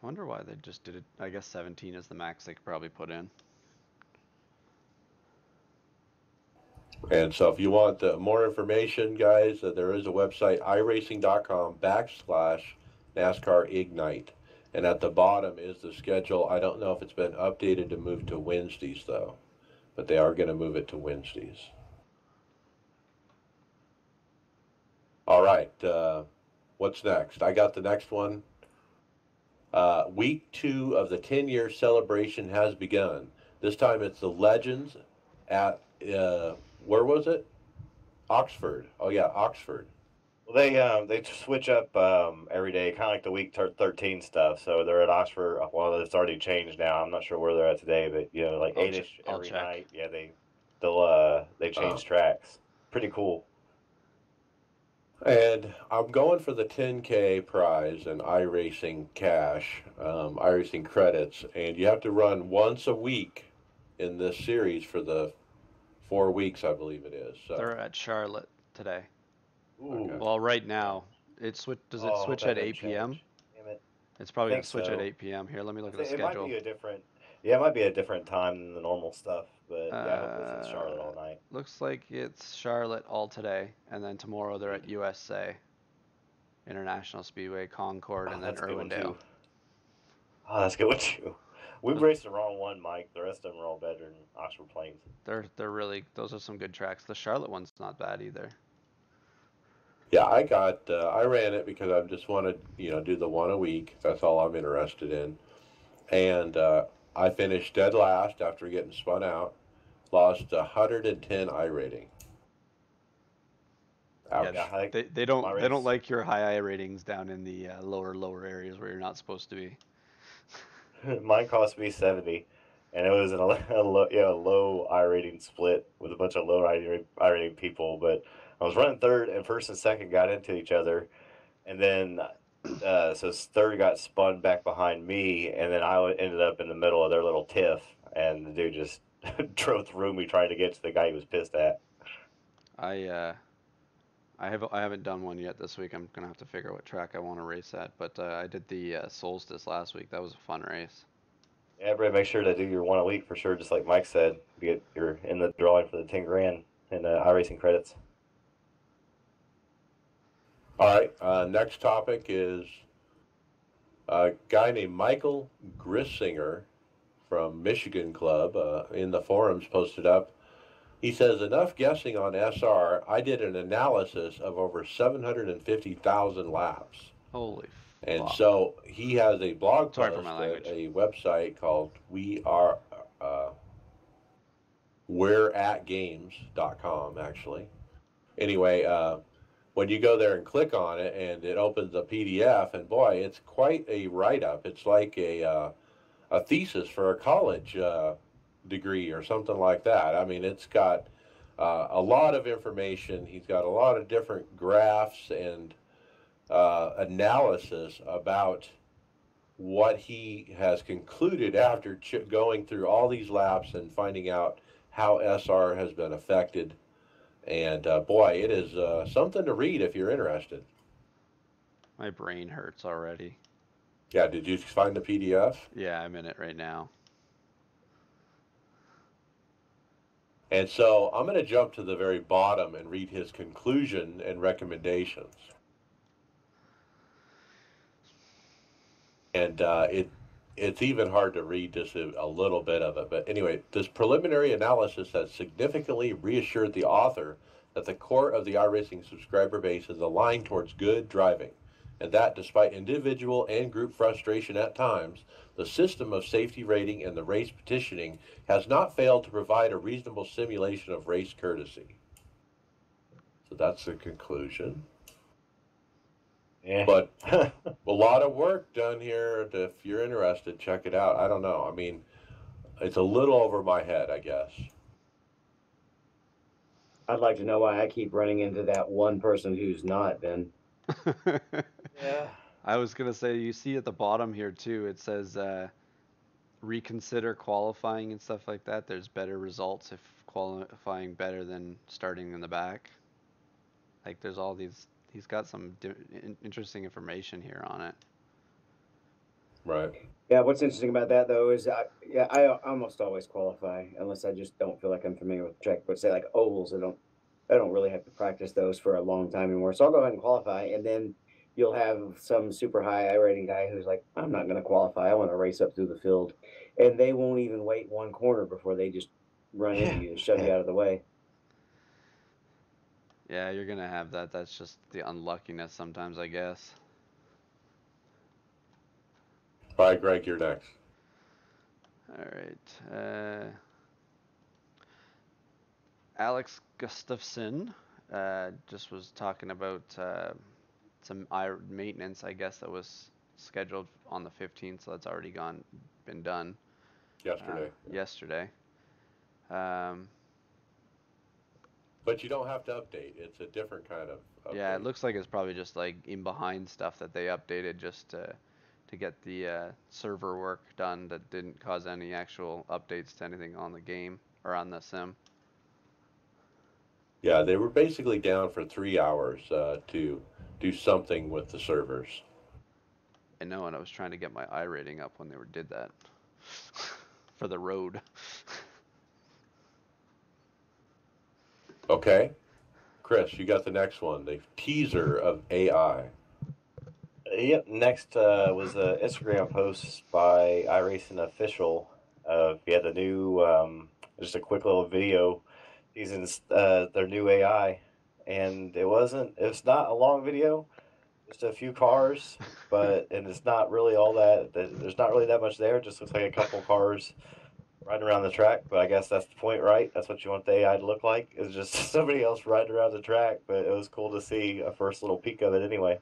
[SPEAKER 3] I wonder why they just did it. I guess 17 is the max they could probably put in.
[SPEAKER 1] And so if you want more information, guys, there is a website, iRacing.com/NASCAR Ignite. And at the bottom is the schedule. I don't know if it's been updated to move to Wednesdays, though. But they are going to move it to Wednesdays. All right. What's next? I got the next one. Week 2 of the 10-year celebration has begun. This time it's the Legends at, where was it? Oxford. Oh, yeah, Oxford.
[SPEAKER 4] Well, they switch up every day, kind of like the week 13 stuff. So they're at Oxford. Well, it's already changed now. I'm not sure where they're at today, but like 8ish every night. Yeah, they change tracks. Pretty cool.
[SPEAKER 1] And I'm going for the 10K prize and iRacing cash, iRacing credits, and you have to run once a week in this series for the 4 weeks, I believe it is. So.
[SPEAKER 3] They're at Charlotte today.
[SPEAKER 1] Ooh.
[SPEAKER 3] Well, right now, does it switch at 8 p.m.?
[SPEAKER 4] Damn it.
[SPEAKER 3] It's probably
[SPEAKER 4] I
[SPEAKER 3] gonna
[SPEAKER 4] think
[SPEAKER 3] switch at
[SPEAKER 4] so.
[SPEAKER 3] 8 p.m. Here, let me look at the
[SPEAKER 4] It might
[SPEAKER 3] schedule.
[SPEAKER 4] be a different. Yeah, it might be a different time than the normal stuff, but yeah, hopefully it's in Charlotte all night.
[SPEAKER 3] Looks like it's Charlotte all today, and then tomorrow they're at USA International Speedway, Concord, and then
[SPEAKER 4] That's a good one
[SPEAKER 3] Irwindale.
[SPEAKER 4] too. Oh, that's a good one too. We raced the wrong one, Mike. The rest of them are all better than Oxford Plains.
[SPEAKER 3] They're really, those are some good tracks. The Charlotte one's not bad either.
[SPEAKER 1] Yeah, I ran it because I just want to, do the one a week. That's all I'm interested in. And I finished dead last after getting spun out. Lost 110 I rating. Ouch.
[SPEAKER 3] Yeah, they don't like your high I ratings down in the lower areas where you're not supposed to be.
[SPEAKER 4] Mine cost me 70, and it was a low I rating split with a bunch of low I rating people. But I was running third, and first and second got into each other, and then so third got spun back behind me, and then I ended up in the middle of their little tiff, and the dude just drove through me trying to get to the guy he was pissed at.
[SPEAKER 3] I haven't done one yet this week. I'm gonna have to figure out what track I want to race at. But I did the Solstice last week. That was a fun race.
[SPEAKER 4] Yeah, everybody make sure to do your one a week for sure, just like Mike said. You're in the drawing for the 10 grand in iRacing credits.
[SPEAKER 1] All right, next topic is a guy named Michael Grissinger from Michigan Club in the forums posted up. He says, enough guessing on SR. I did an analysis of over 750,000 laps.
[SPEAKER 3] Holy
[SPEAKER 1] And
[SPEAKER 3] fuck.
[SPEAKER 1] so he has a blog
[SPEAKER 3] Sorry
[SPEAKER 1] post
[SPEAKER 3] for my
[SPEAKER 1] at
[SPEAKER 3] language.
[SPEAKER 1] a website called we'reatgames.com, actually. Anyway, when you go there and click on it and it opens a PDF, and boy, it's quite a write-up. It's like a thesis for a college degree or something like that. I mean, it's got a lot of information. He's got a lot of different graphs and analysis about what he has concluded after going through all these laps and finding out how SR has been affected. And boy, it is something to read if you're interested.
[SPEAKER 3] My brain hurts already.
[SPEAKER 1] Yeah, did you find the PDF?
[SPEAKER 3] Yeah, I'm in it right now.
[SPEAKER 1] And so I'm going to jump to the very bottom and read his conclusion and recommendations. And it's even hard to read just a little bit of it. But anyway, this preliminary analysis has significantly reassured the author that the core of the iRacing subscriber base is aligned towards good driving, and that despite individual and group frustration at times, the system of safety rating and the race petitioning has not failed to provide a reasonable simulation of race courtesy. So that's the conclusion.
[SPEAKER 4] Yeah.
[SPEAKER 1] But a lot of work done here. If you're interested, check it out. I don't know. I mean, it's a little over my head, I guess.
[SPEAKER 2] I'd like to know why I keep running into that one person who's not, Ben.
[SPEAKER 4] Yeah.
[SPEAKER 3] I was gonna say, you see at the bottom here too, it says reconsider qualifying and stuff like that. There's better results if qualifying better than starting in the back. Like there's all these, he's got some interesting information here on it.
[SPEAKER 1] Right.
[SPEAKER 2] Yeah, what's interesting about that though is I almost always qualify unless I just don't feel like I'm familiar with the track. But say like ovals, I don't really have to practice those for a long time anymore. So I'll go ahead and qualify, and then you'll have some super high I rating guy who's like, I'm not going to qualify. I want to race up through the field, and they won't even wait one corner before they just run into you and shove you out of the way.
[SPEAKER 3] Yeah, you're gonna have that. That's just the unluckiness sometimes, I guess.
[SPEAKER 1] All right, Greg, you're next.
[SPEAKER 3] All right. Alex Gustafson just was talking about some maintenance, I guess, that was scheduled on the 15th, so that's already been done.
[SPEAKER 1] Yesterday. But you don't have to update. It's a different kind of update.
[SPEAKER 3] Yeah, it looks like it's probably just like in behind stuff that they updated just to get the server work done that didn't cause any actual updates to anything on the game or on the sim.
[SPEAKER 1] Yeah, they were basically down for 3 hours to do something with the servers.
[SPEAKER 3] I know, and I was trying to get my I rating up when they did that for the road.
[SPEAKER 1] Okay. Chris, you got the next one, the teaser of AI.
[SPEAKER 4] Yep. Next was an Instagram post by iRacing official. He had a new, just a quick little video using their new AI, and it's not a long video, just a few cars, and it's not really all that. There's not really that much there. It just looks like a couple cars riding around the track. But I guess that's the point, right? That's what you want the AI to look like. It's just somebody else riding around the track. But it was cool to see a first little peek of it anyway.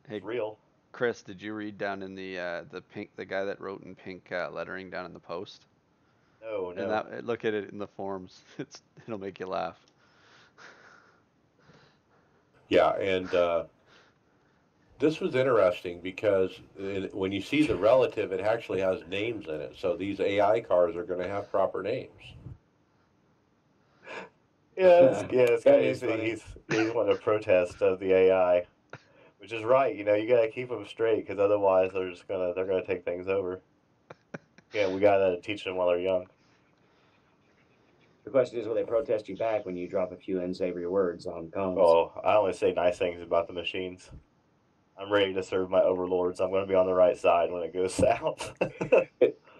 [SPEAKER 3] Hey,
[SPEAKER 4] It's real.
[SPEAKER 3] Chris, did you read down in the pink, the guy that wrote in pink lettering down in the post?
[SPEAKER 4] No,
[SPEAKER 3] And
[SPEAKER 4] no.
[SPEAKER 3] look at it in the forums. It'll make you laugh.
[SPEAKER 1] Yeah, and this was interesting because when you see the relative, it actually has names in it. So these AI cars are going to have proper names.
[SPEAKER 4] Yeah, it's
[SPEAKER 2] That
[SPEAKER 4] kind of
[SPEAKER 2] is
[SPEAKER 4] easy.
[SPEAKER 2] funny.
[SPEAKER 4] He's wanting to protest of the AI, which is right. You gotta keep them straight because otherwise they're gonna take things over. Yeah, we gotta teach them while they're young.
[SPEAKER 2] The question is, will they protest you back when you drop a few unsavory words on comms?
[SPEAKER 4] Oh, I only say nice things about the machines. I'm ready to serve my overlords. I'm gonna be on the right side when it goes south.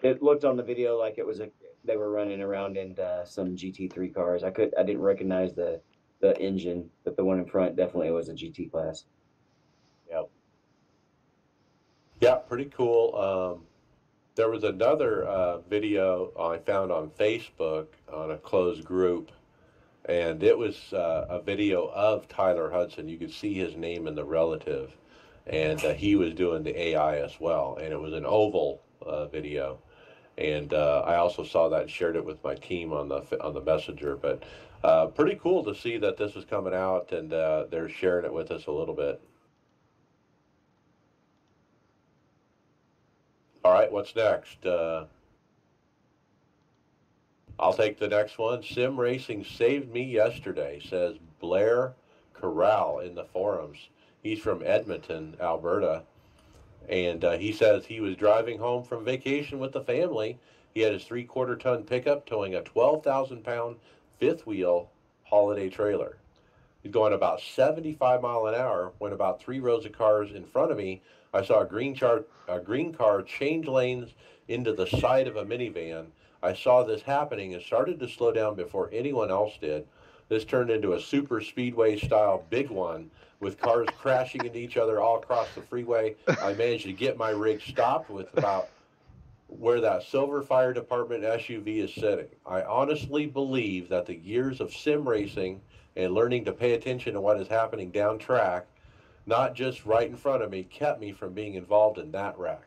[SPEAKER 2] It looked on the video like it was they were running around in some GT3 cars. I didn't recognize the engine, but the one in front definitely was a GT class.
[SPEAKER 4] Yep.
[SPEAKER 1] Yeah, pretty cool. There was another video I found on Facebook on a closed group, and it was a video of Tyler Hudson. You could see his name in the relative, and he was doing the AI as well, and it was an oval video. And I also saw that and shared it with my team on the messenger. But pretty cool to see that this is coming out, and they're sharing it with us a little bit. All right, what's next? I'll take the next one. Sim Racing saved me yesterday, says Blair Corral in the forums. He's from Edmonton, Alberta. And he says he was driving home from vacation with the family. He had his 3/4 ton pickup towing a 12,000-pound fifth wheel holiday trailer. He's going about 75 mile an hour when about 3 rows of cars in front of me, I saw a green car change lanes into the side of a minivan. I saw this happening and started to slow down before anyone else did. This turned into a super speedway style big one with cars crashing into each other all across the freeway. I managed to get my rig stopped with about where that silver fire department SUV is sitting. I honestly believe that the years of sim racing and learning to pay attention to what is happening down track, not just right in front of me, kept me from being involved in that wreck.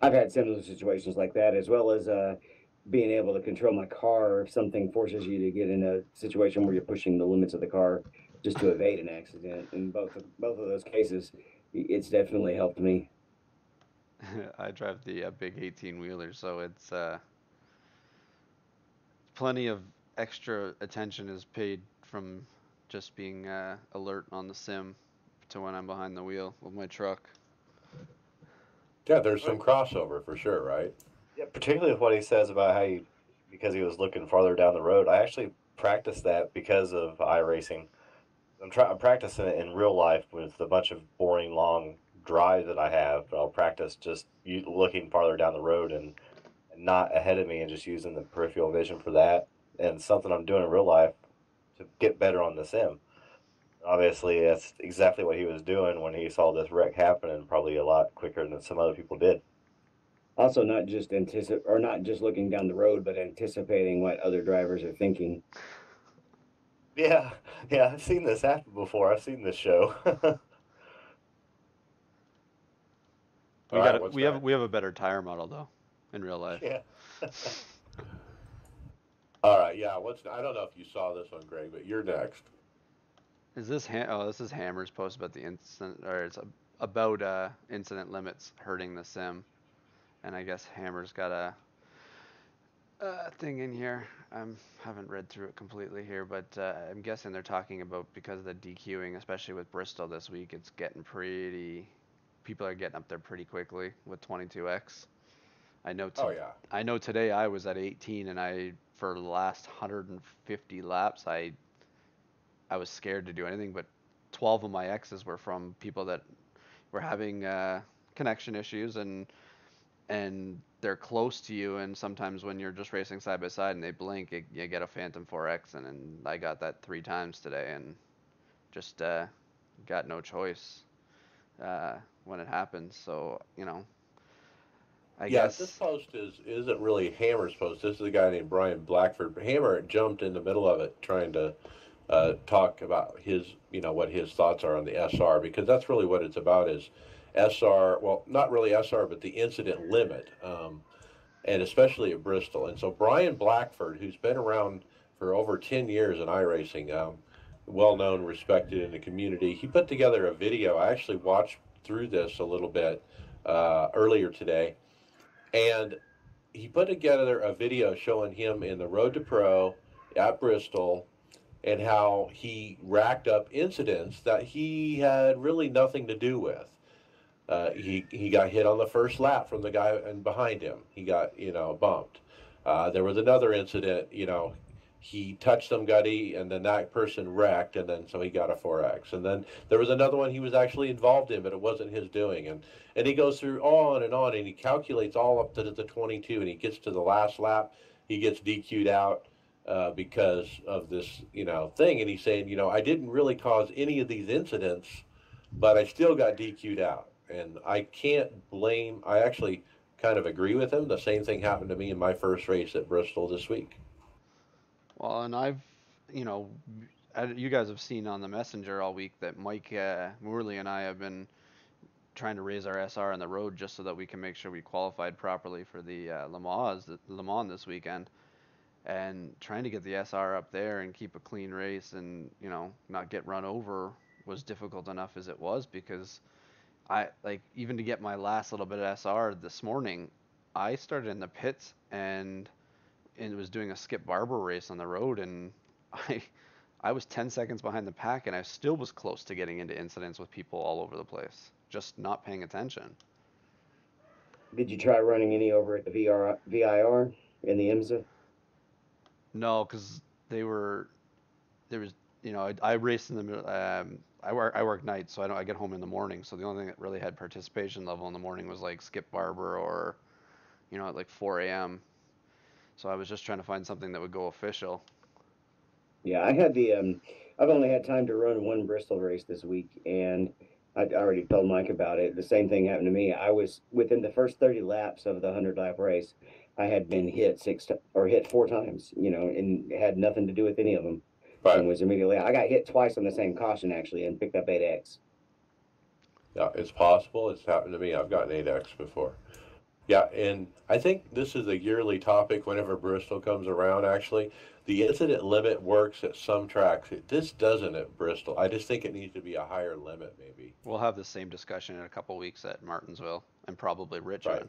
[SPEAKER 2] I've had similar situations like that, as well as being able to control my car if something forces you to get in a situation where you're pushing the limits of the car just to evade an accident. In both of those cases, it's definitely helped me.
[SPEAKER 3] I drive the big 18 wheeler, so it's plenty of extra attention is paid from just being alert on the sim to when I'm behind the wheel of my truck.
[SPEAKER 1] Yeah, there's some crossover for sure, right?
[SPEAKER 4] Yeah, particularly with what he says about because he was looking farther down the road. I actually practiced that because of iRacing. I'm practicing it in real life with a bunch of boring long drives that I have, but I'll practice just looking farther down the road and not ahead of me and just using the peripheral vision for that. And something I'm doing in real life to get better on the sim. Obviously, that's exactly what he was doing when he saw this wreck happening, probably a lot quicker than some other people did.
[SPEAKER 2] Also, not just not just looking down the road, but anticipating what other drivers are thinking.
[SPEAKER 4] Yeah, I've seen this happen before. I've seen this show.
[SPEAKER 3] We
[SPEAKER 1] All
[SPEAKER 3] got
[SPEAKER 1] right,
[SPEAKER 3] it.
[SPEAKER 1] what's
[SPEAKER 3] We have
[SPEAKER 1] next?
[SPEAKER 3] a better tire model though, in real life.
[SPEAKER 4] Yeah.
[SPEAKER 1] All right, yeah. I don't know if you saw this one, Greg, but you're next.
[SPEAKER 3] Is this this is Hammer's post about the incident, or it's about incident limits hurting the sim, and I guess Hammer's got thing in here. I haven't read through it completely here, but I'm guessing they're talking about because of the DQing, especially with Bristol this week, it's getting pretty. People are getting up there pretty quickly with 22x. I know.
[SPEAKER 1] Oh yeah.
[SPEAKER 3] I know today I was at 18, and for the last 150 laps, I was scared to do anything. But 12 of my X's were from people that were having connection issues, and they're close to you, and sometimes when you're just racing side by side and they blink, you get a Phantom 4X, and I got that 3 times today, and just got no choice when it happens. So I
[SPEAKER 1] Yeah,
[SPEAKER 3] guess.
[SPEAKER 1] this post isn't really Hammer's post. This is a guy named Brian Blackford. Hammer jumped in the middle of it trying to talk about his, what his thoughts are on the SR, because that's really what it's about is SR, well, not really SR, but the incident limit, and especially at Bristol. And so Brian Blackford, who's been around for over 10 years in iRacing, well known, respected in the community, he put together a video. I actually watched through this a little bit earlier today, and he put together a video showing him in the Road to Pro at Bristol and how he racked up incidents that he had really nothing to do with. He got hit on the first lap from the guy and behind him. He got bumped. There was another incident. He touched somebody and then that person wrecked, and then so he got a 4X. And then there was another one he was actually involved in, but it wasn't his doing. And he goes through on, and he calculates all up to the 22, and he gets to the last lap, he gets DQ'd out because of this thing. And he's saying, I didn't really cause any of these incidents, but I still got DQ'd out. And I can't blame. I actually kind of agree with him. The same thing happened to me in my first race at Bristol this week.
[SPEAKER 3] Well, and you guys have seen on the messenger all week that Mike Morley and I have been trying to raise our SR on the road just so that we can make sure we qualified properly for the Le Mans this weekend, and trying to get the SR up there and keep a clean race and not get run over was difficult enough as it was, because even to get my last little bit of SR this morning, I started in the pits and was doing a Skip Barber race on the road, and I was 10 seconds behind the pack, and I still was close to getting into incidents with people all over the place, just not paying attention.
[SPEAKER 2] Did you try running any over at the VIR in the IMSA?
[SPEAKER 3] No, because I raced in the middle. I work nights, so I get home in the morning. So the only thing that really had participation level in the morning was like Skip Barber or, at like 4 a.m. So I was just trying to find something that would go official.
[SPEAKER 2] Yeah, I had I've only had time to run one Bristol race this week, and I already told Mike about it. The same thing happened to me. I was within the first 30 laps of the 100-lap race. I had been hit hit 4 times, and had nothing to do with any of them.
[SPEAKER 1] Right.
[SPEAKER 2] And was immediately I got hit twice on the same caution actually, and picked up 8X.
[SPEAKER 1] Yeah, it's possible. It's happened to me. I've gotten 8X before. Yeah, and I think this is a yearly topic whenever Bristol comes around, actually. The incident limit works at some tracks. This doesn't at Bristol. I just think it needs to be a higher limit, maybe.
[SPEAKER 3] We'll have the same discussion in a couple weeks at Martinsville and probably Richmond.
[SPEAKER 1] Right.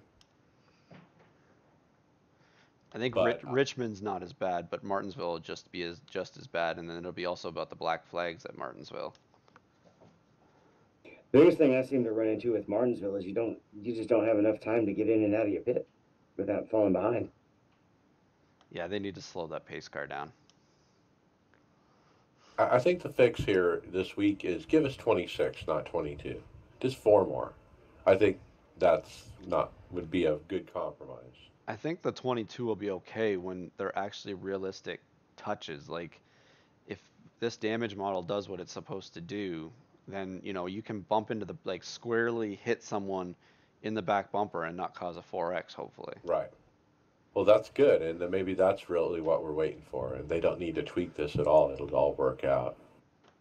[SPEAKER 3] I think Richmond's not as bad, but Martinsville will just be just as bad, and then it'll be also about the black flags at Martinsville.
[SPEAKER 2] The biggest thing I seem to run into with Martinsville is you just don't have enough time to get in and out of your pit without falling behind.
[SPEAKER 3] Yeah, they need to slow that pace car down.
[SPEAKER 1] I think the fix here this week is give us 26, not 22. Just 4 more. I think would be a good compromise.
[SPEAKER 3] I think the 22 will be okay when they're actually realistic touches. Like, if this damage model does what it's supposed to do, then you can bump into squarely hit someone in the back bumper and not cause a 4X, hopefully.
[SPEAKER 1] Right. Well, that's good, and then maybe that's really what we're waiting for, and they don't need to tweak this at all. It'll all work out.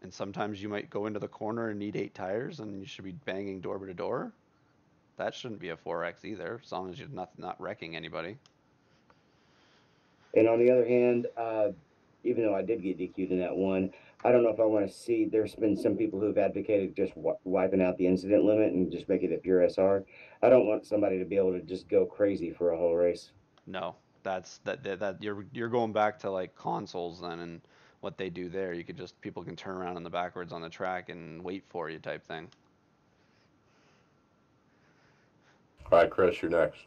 [SPEAKER 3] And sometimes you might go into the corner and need 8 tires, and you should be banging door to door. That shouldn't be a 4X either, as long as you're not wrecking anybody.
[SPEAKER 2] And on the other hand, even though I did get DQ'd in that one, I don't know if I want to see. There's been some people who've advocated just wiping out the incident limit and just make it a pure SR. I don't want somebody to be able to just go crazy for a whole race.
[SPEAKER 3] No, that you're going back to like consoles then, and what they do there. You could just people can turn around on the backwards on the track and wait for you type thing.
[SPEAKER 1] All right, Chris, you're next.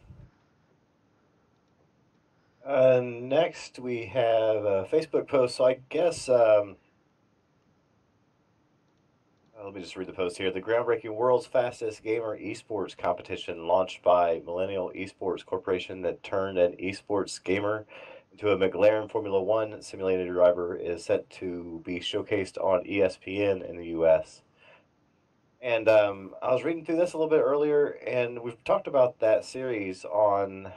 [SPEAKER 4] Next, we have a Facebook post. So I guess, let me just read the post here. The groundbreaking world's fastest gamer esports competition launched by Millennial Esports Corporation that turned an esports gamer into a McLaren Formula One simulated driver is set to be showcased on ESPN in the U.S. And I was reading through this a little bit earlier, and we've talked about that series on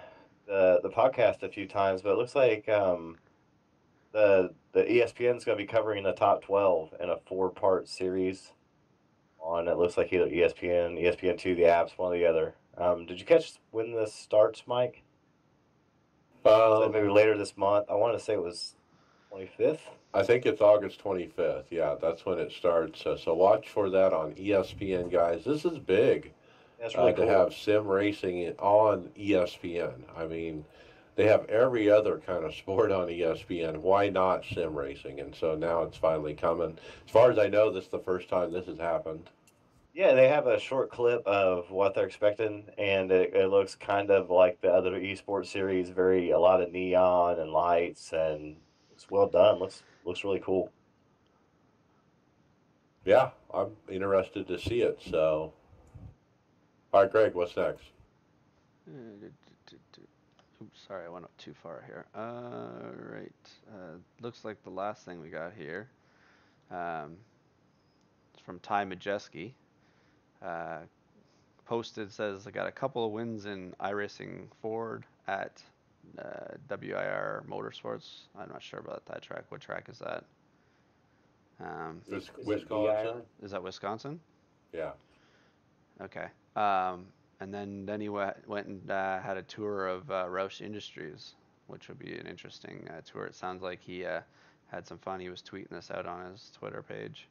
[SPEAKER 4] the podcast a few times, but it looks like the ESPN is going to be covering the top 12 in a 4-part series on, it looks like, either ESPN, ESPN2, the apps, one or the other. Did you catch when this starts, Mike? So maybe later this month. I want to say it was 25th.
[SPEAKER 1] I think it's August 25th. Yeah, that's when it starts. So watch for that on ESPN, guys. This is big.
[SPEAKER 4] That's really cool.
[SPEAKER 1] To have sim racing on ESPN. I mean, they have every other kind of sport on ESPN. Why not sim racing? And so now it's finally coming. As far as I know, this is the first time this has happened.
[SPEAKER 4] Yeah, they have a short clip of what they're expecting, and it looks kind of like the other esports series. A lot of neon and lights, and it's well done. Looks really cool.
[SPEAKER 1] Yeah, I'm interested to see it. So, all right, Greg, what's next?
[SPEAKER 3] Oops, sorry, I went up too far here. Right. Looks like the last thing we got here. It's from Ty Majeski. Posted, says I got a couple of wins in iRacing Ford at WIR Motorsports. I'm not sure about that track. What track is that?
[SPEAKER 1] Wisconsin.
[SPEAKER 3] Is that Wisconsin?
[SPEAKER 1] Yeah.
[SPEAKER 3] Okay. And then he went and had a tour of Roush Industries, which would be an interesting tour. It sounds like he had some fun. He was tweeting this out on his Twitter page.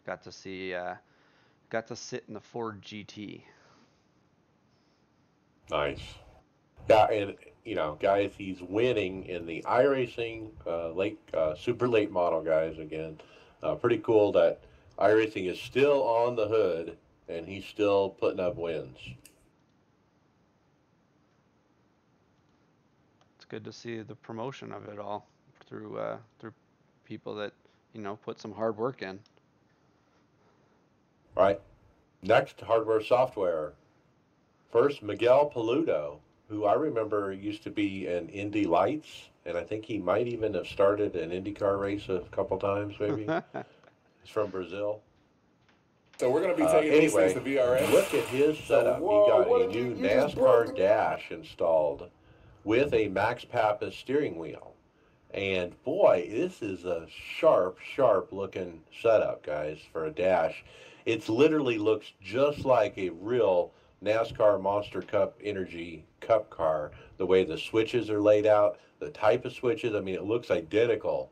[SPEAKER 3] Got to sit in the Ford GT.
[SPEAKER 1] Nice. Yeah, and guys, he's winning in the iRacing super late model, guys. Again, pretty cool that iRacing is still on the hood and he's still putting up wins.
[SPEAKER 3] It's good to see the promotion of it all through people that put some hard work in.
[SPEAKER 1] Right. Next, hardware software. First, Miguel Paludo, who I remember used to be in Indy Lights, and I think he might even have started an IndyCar race a couple times, maybe. He's from Brazil.
[SPEAKER 6] So we're going to be taking these things to VRS.
[SPEAKER 1] Look at his setup. He got a new NASCAR dash installed with a Max Pappas steering wheel. And boy, this is a sharp looking setup, guys, for a dash. It literally looks just like a real NASCAR Monster Cup Energy Cup car. The way the switches are laid out, the type of switches, I mean, it looks identical.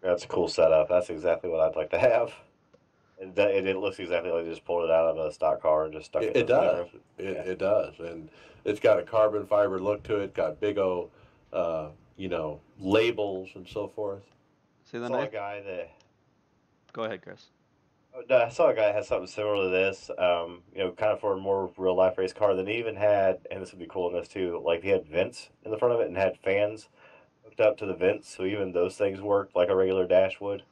[SPEAKER 4] That's a cool setup. That's exactly what I'd like to have. It looks exactly like they just pulled it out of a stock car and just stuck it in the
[SPEAKER 1] does. It does. And it's got a carbon fiber look to it, got big old, labels and so forth.
[SPEAKER 3] See the
[SPEAKER 4] a guy that...
[SPEAKER 3] Go ahead, Chris.
[SPEAKER 4] I saw a guy that had something similar to this, kind of for a more real life race car. Then he even had, and this would be cool in this too, like he had vents in the front of it and had fans hooked up to the vents, so even those things worked like a regular dash would.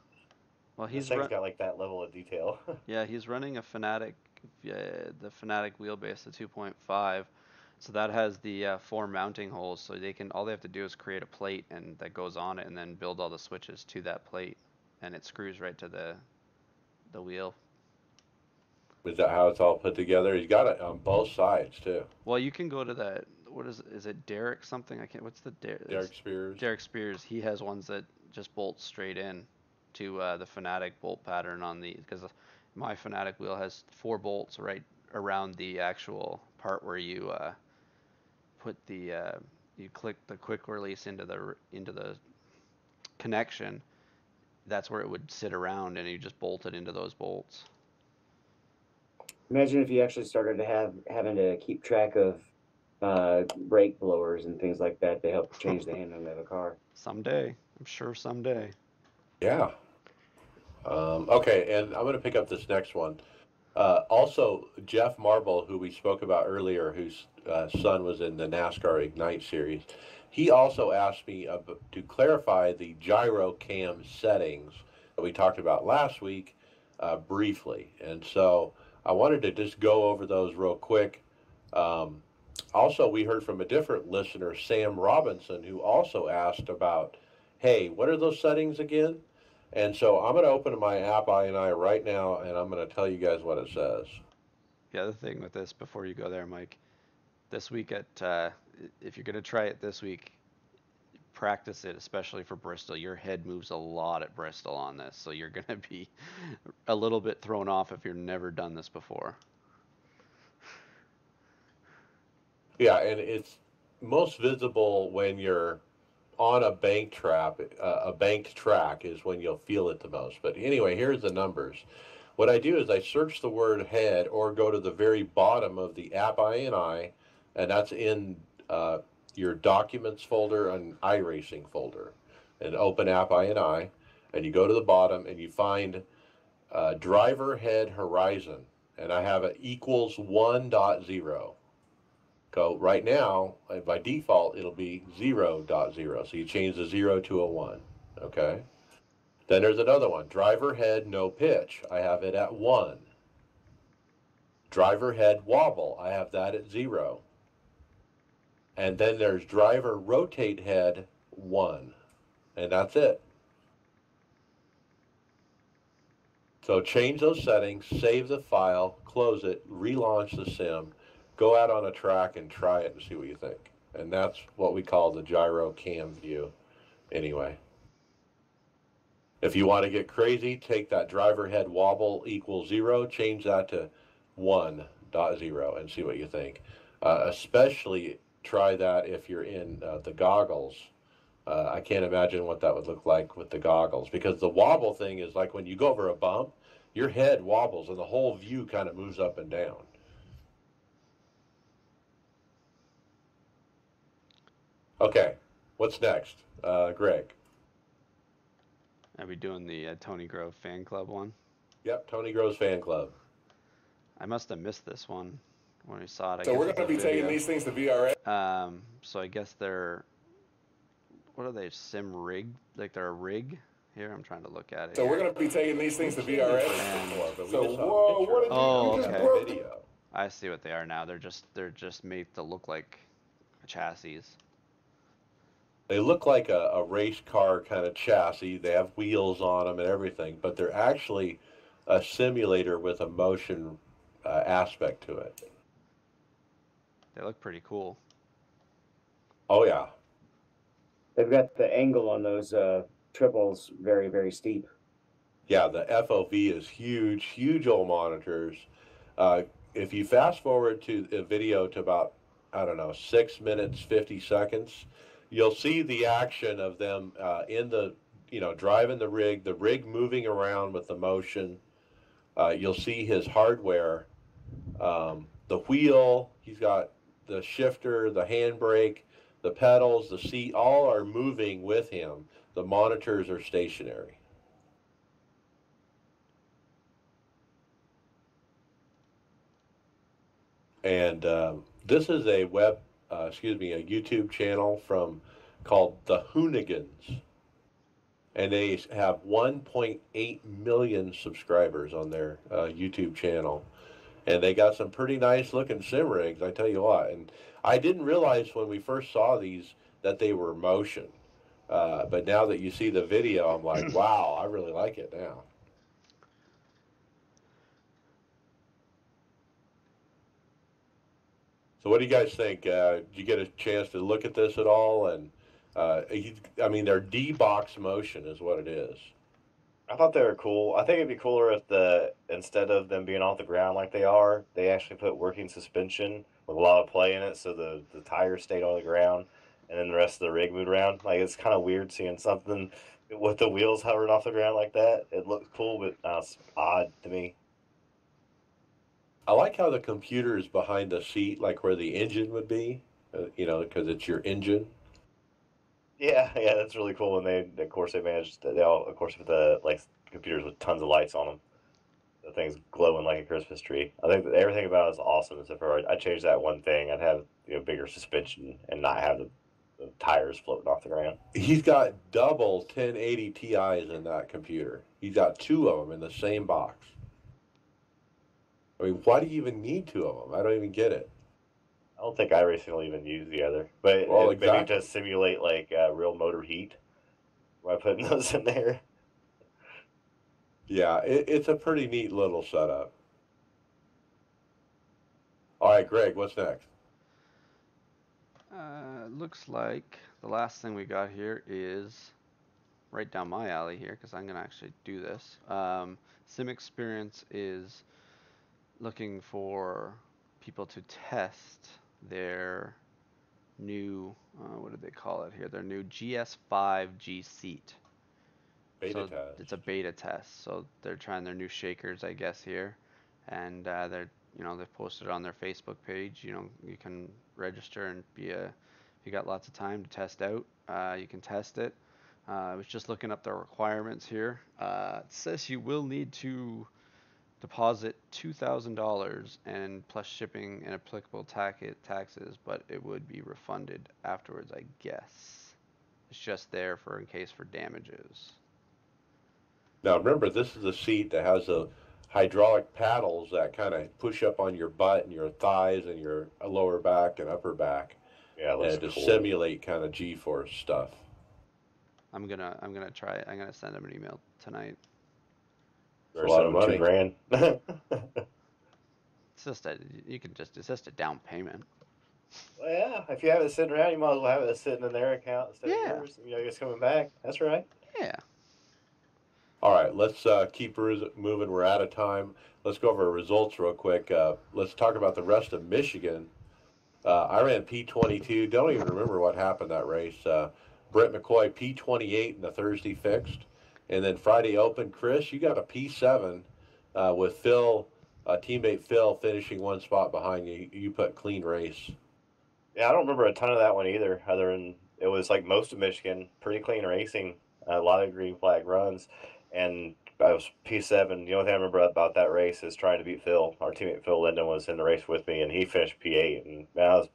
[SPEAKER 3] Well,
[SPEAKER 4] this thing's got like that level of detail.
[SPEAKER 3] Yeah, he's running a Fanatic, the Fanatic wheelbase, the 2.5. So that has the 4 mounting holes, so all they have to do is create a plate and that goes on it, and then build all the switches to that plate, and it screws right to the wheel.
[SPEAKER 1] Is that how it's all put together? He's got it on both sides too.
[SPEAKER 3] Well, you can go to that. What is it? Derek something? I can't. What's the
[SPEAKER 1] Derek Spears?
[SPEAKER 3] Derek Spears. He has ones that just bolt straight in to the Fanatic bolt pattern on because my Fanatic wheel has 4 bolts right around the actual part where you put you click the quick release into the connection. That's where it would sit around, and you just bolt it into those bolts.
[SPEAKER 2] Imagine if you actually started having to keep track of brake blowers and things like that to help change the handling of the car.
[SPEAKER 3] Someday, I'm sure someday.
[SPEAKER 1] Yeah. Okay, and I'm going to pick up this next one. Also, Jeff Marble, who we spoke about earlier, whose son was in the NASCAR Ignite series, he also asked me to clarify the gyro cam settings that we talked about last week briefly. And so I wanted to just go over those real quick. Also, we heard from a different listener, Sam Robinson, who also asked about, hey, what are those settings again? And so I'm going to open my app INI right now, and I'm going to tell you guys what it says.
[SPEAKER 3] The other thing with this, before you go there, Mike, this week if you're going to try it this week, practice it, especially for Bristol. Your head moves a lot at Bristol on this, so you're going to be a little bit thrown off if you've never done this before.
[SPEAKER 1] Yeah, and it's most visible when you're on a banked track is when you'll feel it the most. But anyway, here's the numbers. What I do is I search the word head or go to the very bottom of the app INI, and that's in your documents folder and iRacing folder, and open app INI, and you go to the bottom and you find driver head horizon, and I have it equals 1.0. Go right now, by default, it'll be 0.0. So you change the 0 to a 1. Okay. Then there's another one. Driver head no pitch. I have it at 1. Driver head wobble. I have that at 0. And then there's driver rotate head 1. And that's it. So change those settings, save the file, close it, relaunch the sim, go out on a track and try it and see what you think. And that's what we call the gyro cam view anyway. If you want to get crazy, take that driver head wobble equals 0, change that to 1.0 and see what you think. Especially try that if you're in the goggles. I can't imagine what that would look like with the goggles, because the wobble thing is like when you go over a bump, your head wobbles and the whole view kind of moves up and down. Okay, what's next? Greg.
[SPEAKER 3] Are we doing the Tony Grove fan club one?
[SPEAKER 1] Yep, Tony Grove's fan club.
[SPEAKER 3] I must have missed this one when we saw it.
[SPEAKER 6] So we're going to be taking these things to VRS.
[SPEAKER 3] So I guess they're, what are they, sim rig? Like they're a rig? Here, I'm trying to look at it.
[SPEAKER 6] So we're going to be taking these things to VRS. So whoa, what did you,
[SPEAKER 3] oh,
[SPEAKER 6] you just
[SPEAKER 3] okay.
[SPEAKER 6] broke
[SPEAKER 1] Video.
[SPEAKER 3] I see what they are now. They're just made to look like chassis.
[SPEAKER 1] They look like a race car kind of chassis. They have wheels on them and everything, but they're actually a simulator with a motion aspect to it.
[SPEAKER 3] They look pretty cool.
[SPEAKER 1] Oh, yeah.
[SPEAKER 2] They've got the angle on those triples very, very steep.
[SPEAKER 1] Yeah, the FOV is huge, huge old monitors. If you fast forward to the video to about, I don't know, 6 minutes, 50 seconds, you'll see the action of them in the, driving the rig moving around with the motion. You'll see his hardware, the wheel, he's got the shifter, the handbrake, the pedals, the seat, all are moving with him. The monitors are stationary. And this is a a YouTube channel called The Hoonigans. And they have 1.8 million subscribers on their YouTube channel. And they got some pretty nice looking sim rigs, I tell you what. And I didn't realize when we first saw these that they were motion. But now that you see the video, I'm like, wow, I really like it now. So what do you guys think? Did you get a chance to look at this at all? And they're D-box motion is what it is.
[SPEAKER 4] I thought they were cool. I think it'd be cooler if instead of them being off the ground like they are, they actually put working suspension with a lot of play in it, so the tires stayed on the ground, and then the rest of the rig moved around. Like, it's kind of weird seeing something with the wheels hovering off the ground like that. It looks cool, but it's odd to me.
[SPEAKER 1] I like how the computer is behind the seat, like where the engine would be. because it's your engine.
[SPEAKER 4] Yeah, yeah, that's really cool. And of course, they managed. They all, of course, with the like computers with tons of lights on them. The thing's glowing like a Christmas tree. I think that everything about it is awesome. Except for I changed that one thing. I'd have bigger suspension and not have the tires floating off the ground.
[SPEAKER 1] He's got double 1080 Ti's in that computer. He's got 2 of them in the same box. I mean, why do you even need 2 of them? I don't even get it.
[SPEAKER 4] I don't think iRacing will even use the other, but
[SPEAKER 1] Well,
[SPEAKER 4] maybe
[SPEAKER 1] exactly.
[SPEAKER 4] to simulate like real motor heat by putting those in there.
[SPEAKER 1] Yeah, it's a pretty neat little setup. All right, Greg, what's next?
[SPEAKER 3] Looks like the last thing we got here is right down my alley here because I'm gonna actually do this. Sim Experience is looking for people to test their new, what did they call it here? Their new GS5G seat.
[SPEAKER 1] Beta
[SPEAKER 3] So
[SPEAKER 1] test.
[SPEAKER 3] it's a beta test. So they're trying their new shakers, I guess, here, and they've posted it on their Facebook page. You can register and if you got lots of time to test out, you can test it. I was just looking up the requirements here. It says you will need to deposit $2,000 and plus shipping and applicable taxes, but it would be refunded afterwards, I guess. It's just there in case for damages.
[SPEAKER 1] Now remember, this is a seat that has the hydraulic paddles that kind of push up on your butt and your thighs and your lower back and upper back.
[SPEAKER 4] Yeah, it looks
[SPEAKER 1] to
[SPEAKER 4] cool.
[SPEAKER 1] simulate kind of G-force stuff.
[SPEAKER 3] I'm gonna try it. I'm gonna send him an email tonight.
[SPEAKER 1] It's a lot of money.
[SPEAKER 4] $2,000.
[SPEAKER 3] It's just a down payment.
[SPEAKER 4] Well, yeah, if you have it sitting around, you might as well have it sitting in their account instead of yours. It's coming back. That's right.
[SPEAKER 3] Yeah.
[SPEAKER 1] All right, let's keep moving. We're out of time. Let's go over results real quick. Let's talk about the rest of Michigan. I ran P22. Don't even remember what happened that race. Brett McCoy P28 in the Thursday fixed. And then Friday Open, Chris, you got a P7 with Phil, teammate Phil, finishing 1 spot behind you. You put clean race.
[SPEAKER 4] Yeah, I don't remember a ton of that one either, other than it was like most of Michigan, pretty clean racing, a lot of green flag runs. And I was P7. The only thing I remember about that race is trying to beat Phil. Our teammate Phil Linden was in the race with me, and he finished P8. And man, I was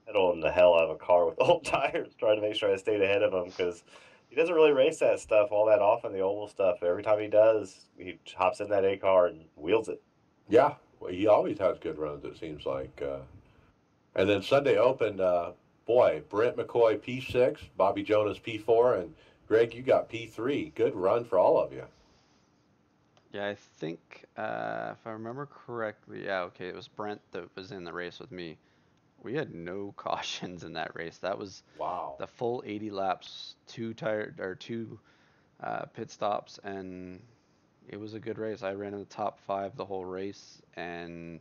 [SPEAKER 4] pedaling the hell out of a car with old tires, trying to make sure I stayed ahead of him because he doesn't really race that stuff all that often, the oval stuff. Every time he does, he hops in that A car and wheels it.
[SPEAKER 1] Yeah, well, he always has good runs, it seems like. And then Sunday Open, Brent McCoy P6, Bobby Jonas P4, and Greg, you got P3. Good run for all of you.
[SPEAKER 3] Yeah, I think if I remember correctly, it was Brent that was in the race with me. We had no cautions in that race. That was the full 80 laps, 2 pit stops, and it was a good race. I ran in the top 5 the whole race and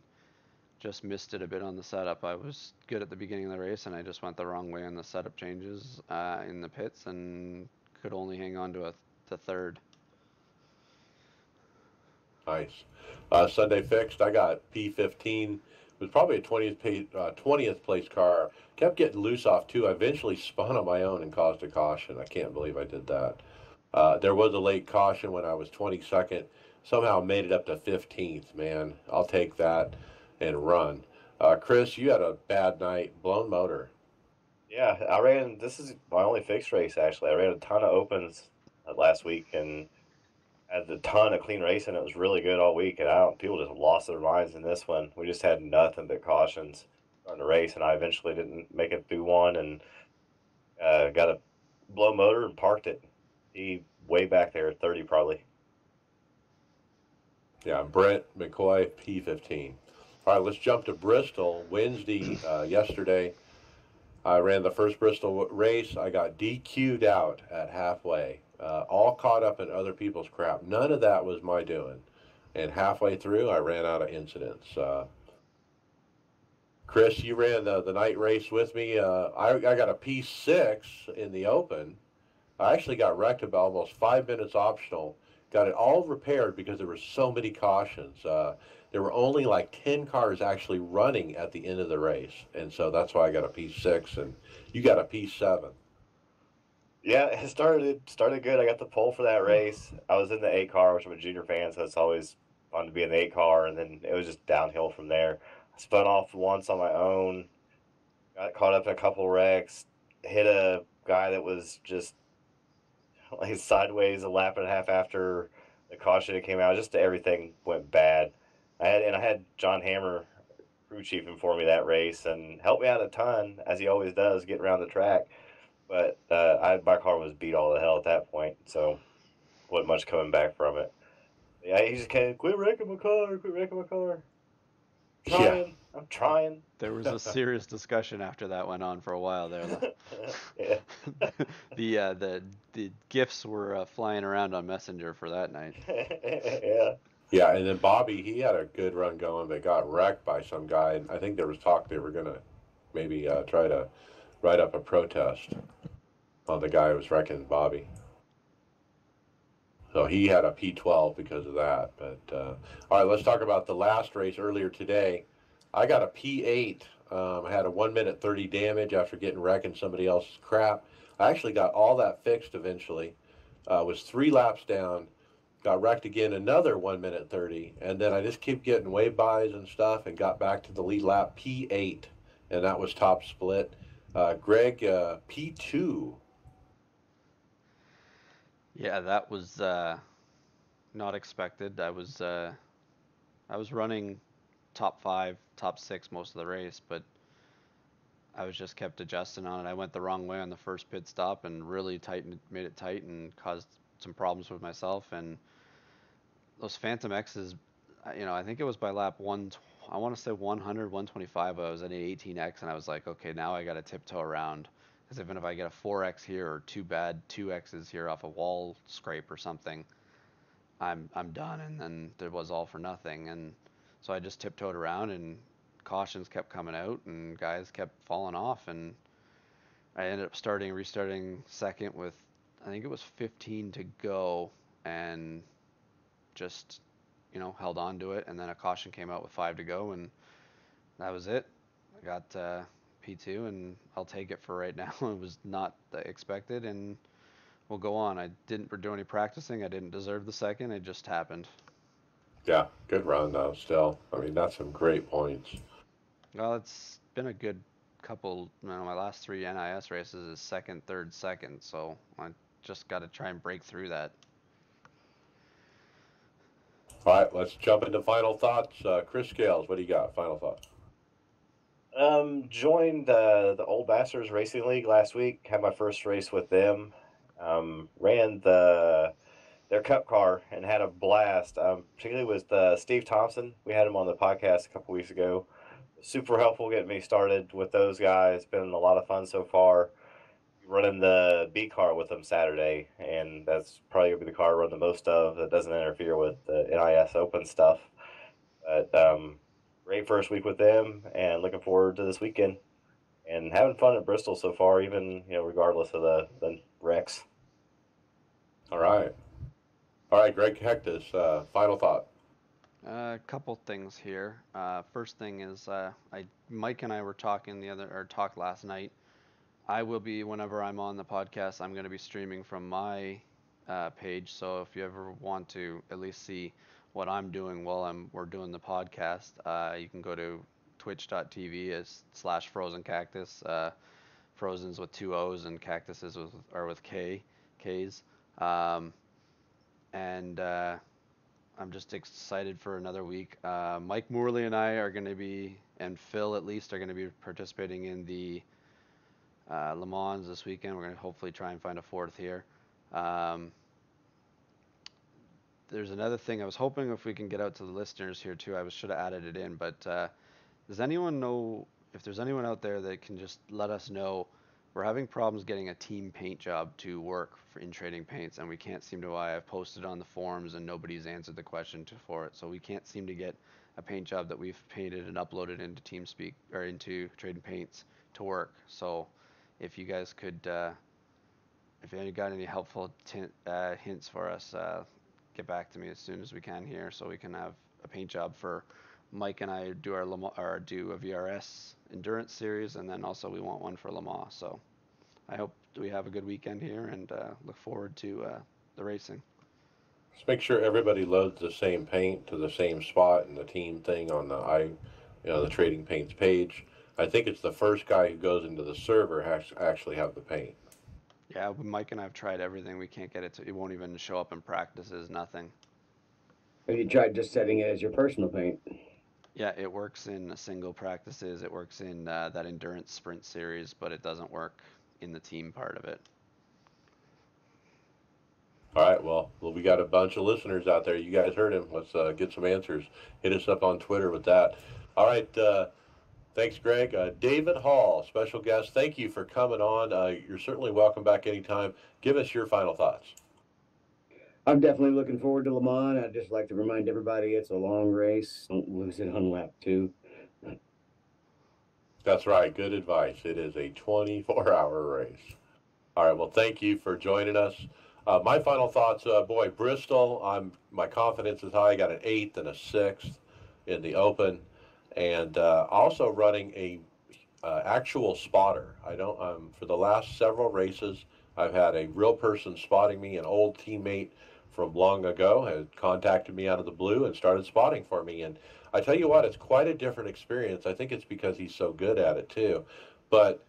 [SPEAKER 3] just missed it a bit on the setup. I was good at the beginning of the race, and I just went the wrong way on the setup changes in the pits and could only hang on to the third.
[SPEAKER 1] Nice. Sunday fixed. I got P15. It was probably a 20th place car. Kept getting loose off too. I eventually spun on my own and caused a caution. I can't believe I did that. There was a late caution when I was 22nd. Somehow made it up to 15th. Man, I'll take that and run. Chris, you had a bad night. Blown motor.
[SPEAKER 4] Yeah, this is my only fixed race actually. I ran a ton of opens last week and had a ton of clean racing. It was really good all week, and people just lost their minds in this one. We just had nothing but cautions on the race, and I eventually didn't make it through one and got a blow motor and parked it. He way back there at 30 probably.
[SPEAKER 1] Yeah, Brent McCoy P15. All right, let's jump to Bristol. Wednesday, yesterday, I ran the first Bristol race. I got DQ'd out at halfway, all caught up in other people's crap. None of that was my doing. And halfway through, I ran out of incidents. Chris, you ran the night race with me. I got a P6 in the open. I actually got wrecked about almost 5 minutes optional. Got it all repaired because there were so many cautions. there were only like 10 cars actually running at the end of the race. And so that's why I got a P6 and you got a P7.
[SPEAKER 4] Yeah, it started good. I got the pole for that race. I was in the 8 car, which I'm a junior fan, so it's always fun to be in the 8 car, and then it was just downhill from there. I spun off once on my own, got caught up in a couple wrecks, hit a guy that was just like sideways a lap and a half after the caution came out. Just everything went bad. I had John Hammer crew chiefing for me that race and helped me out a ton, as he always does, getting around the track. But my car was beat all to hell at that point, so wasn't much coming back from it. Yeah, he just came, quit wrecking my car, quit wrecking my car. Trying, yeah. I'm trying.
[SPEAKER 3] There was a serious discussion after that went on for a while there.
[SPEAKER 4] Yeah.
[SPEAKER 3] The gifts were flying around on Messenger for that night.
[SPEAKER 4] Yeah.
[SPEAKER 1] Yeah, and then Bobby, he had a good run going, but got wrecked by some guy. And I think there was talk they were going to maybe try to write up a protest on the guy who was wrecking Bobby. So he had a P12 because of that. But all right, let's talk about the last race earlier today. I got a P8. I had a 1 minute 30 damage after getting wrecked in somebody else's crap. I actually got all that fixed eventually. Was 3 laps down. Got wrecked again, another 1 minute 30, and then I just keep getting wave bys and stuff, and got back to the lead lap P8, and that was top split. Greg, P2.
[SPEAKER 3] Yeah, that was not expected. I was running top 5, top 6 most of the race, but I was just kept adjusting on it. I went the wrong way on the first pit stop and really made it tight and caused some problems with myself. And those Phantom X's, I think it was by lap 1, I want to say 100, 125, I was at an 18X and I was like, okay, now I got to tiptoe around. Because even if I get a 4X here or 2X's here off a wall scrape or something, I'm done. And then there was all for nothing. And so I just tiptoed around and cautions kept coming out and guys kept falling off. And I ended up restarting second with, I think it was 15 to go, and just held on to it, and then a caution came out with 5 to go, and that was it. I got P2, and I'll take it for right now. It was not expected, and we'll go on. I didn't do any practicing. I didn't deserve the second. It just happened.
[SPEAKER 1] Yeah, good run though. Still, I mean, that's some great points.
[SPEAKER 3] Well, it's been a good couple. My last 3 NIS races is second, third, second, so I just got to try and break through that.
[SPEAKER 1] All right, let's jump into final thoughts. Chris Scales, what do you got? Final thoughts.
[SPEAKER 4] Joined the Old Bastards Racing League last week. Had my first race with them. Ran their cup car and had a blast. Particularly with Steve Thompson. We had him on the podcast a couple weeks ago. Super helpful getting me started with those guys. Been a lot of fun so far. Running the B car with them Saturday, and that's probably gonna be the car I run the most of that doesn't interfere with the NIS Open stuff. But great first week with them, and looking forward to this weekend and having fun at Bristol so far, even regardless of the wrecks.
[SPEAKER 1] All right, Greg Hectus, final thought.
[SPEAKER 3] A couple things here. First thing is, Mike and I were talking talked last night. I will be, whenever I'm on the podcast, I'm going to be streaming from my page. So if you ever want to at least see what I'm doing while we're doing the podcast, you can go to twitch.tv/Froozenkaktus. Frozen's with 2 O's and Cactus is with K's. And I'm just excited for another week. Mike Morley and I are going to be, and Phil at least, are going to be participating in the Le Mans this weekend. We're going to hopefully try and find a 4th here. There's another thing. I was hoping if we can get out to the listeners here too. I should have added it in, but does anyone know if there's anyone out there that can just let us know? We're having problems getting a team paint job to work in trading paints, and we can't seem to. Why I've posted on the forums and nobody's answered the question for it. So we can't seem to get a paint job that we've painted and uploaded into TeamSpeak or into Trading Paints to work. So if you guys could, if you got any helpful hints for us, get back to me as soon as we can here, so we can have a paint job for Mike and I do our do a VRS endurance series, and then also we want one for Le Mans. So I hope we have a good weekend here, and look forward to the racing.
[SPEAKER 1] Just make sure everybody loads the same paint to the same spot in the team thing on the Trading Paints page. I think it's the first guy who goes into the server has to actually have the paint.
[SPEAKER 3] Yeah, Mike and I have tried everything. We can't get it to. It won't even show up in practices. Nothing.
[SPEAKER 2] Have you tried just setting it as your personal paint?
[SPEAKER 3] Yeah, it works in single practices. It works in that endurance sprint series, but it doesn't work in the team part of it.
[SPEAKER 1] All right, well, we got a bunch of listeners out there. You guys heard him. Let's get some answers. Hit us up on Twitter with that. All right, thanks, Greg. David Hall, special guest, thank you for coming on. You're certainly welcome back anytime. Give us your final thoughts.
[SPEAKER 2] I'm definitely looking forward to Le Mans. I'd just like to remind everybody it's a long race. Don't lose it on lap 2.
[SPEAKER 1] That's right. Good advice. It is a 24-hour race. All right, well, thank you for joining us. My final thoughts, boy, Bristol, my confidence is high. I got an 8th and a 6th in the Open, and also running a actual spotter. I don't. For the last several races, I've had a real person spotting me. An old teammate from long ago had contacted me out of the blue and started spotting for me. And I tell you what, it's quite a different experience. I think it's because he's so good at it too, but.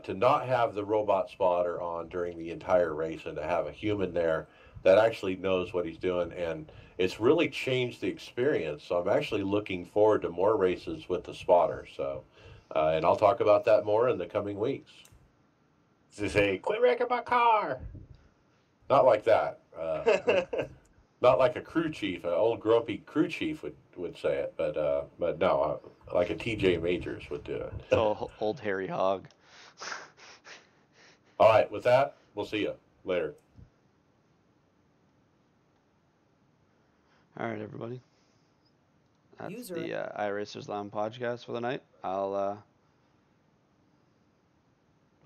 [SPEAKER 1] To not have the robot spotter on during the entire race and to have a human there that actually knows what he's doing, and it's really changed the experience. So I'm actually looking forward to more races with the spotter. So, and I'll talk about that more in the coming weeks.
[SPEAKER 4] To say, quit wrecking my car.
[SPEAKER 1] Not like that. Not like a crew chief, an old grumpy crew chief would say it, but no, like a TJ Majors would do it.
[SPEAKER 3] Oh, old hairy hog.
[SPEAKER 1] All right, with that, we'll see you later.
[SPEAKER 3] All right, everybody. That's
[SPEAKER 5] User.
[SPEAKER 3] the iRacers Lounge podcast for the night. We'll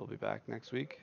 [SPEAKER 3] be back next week.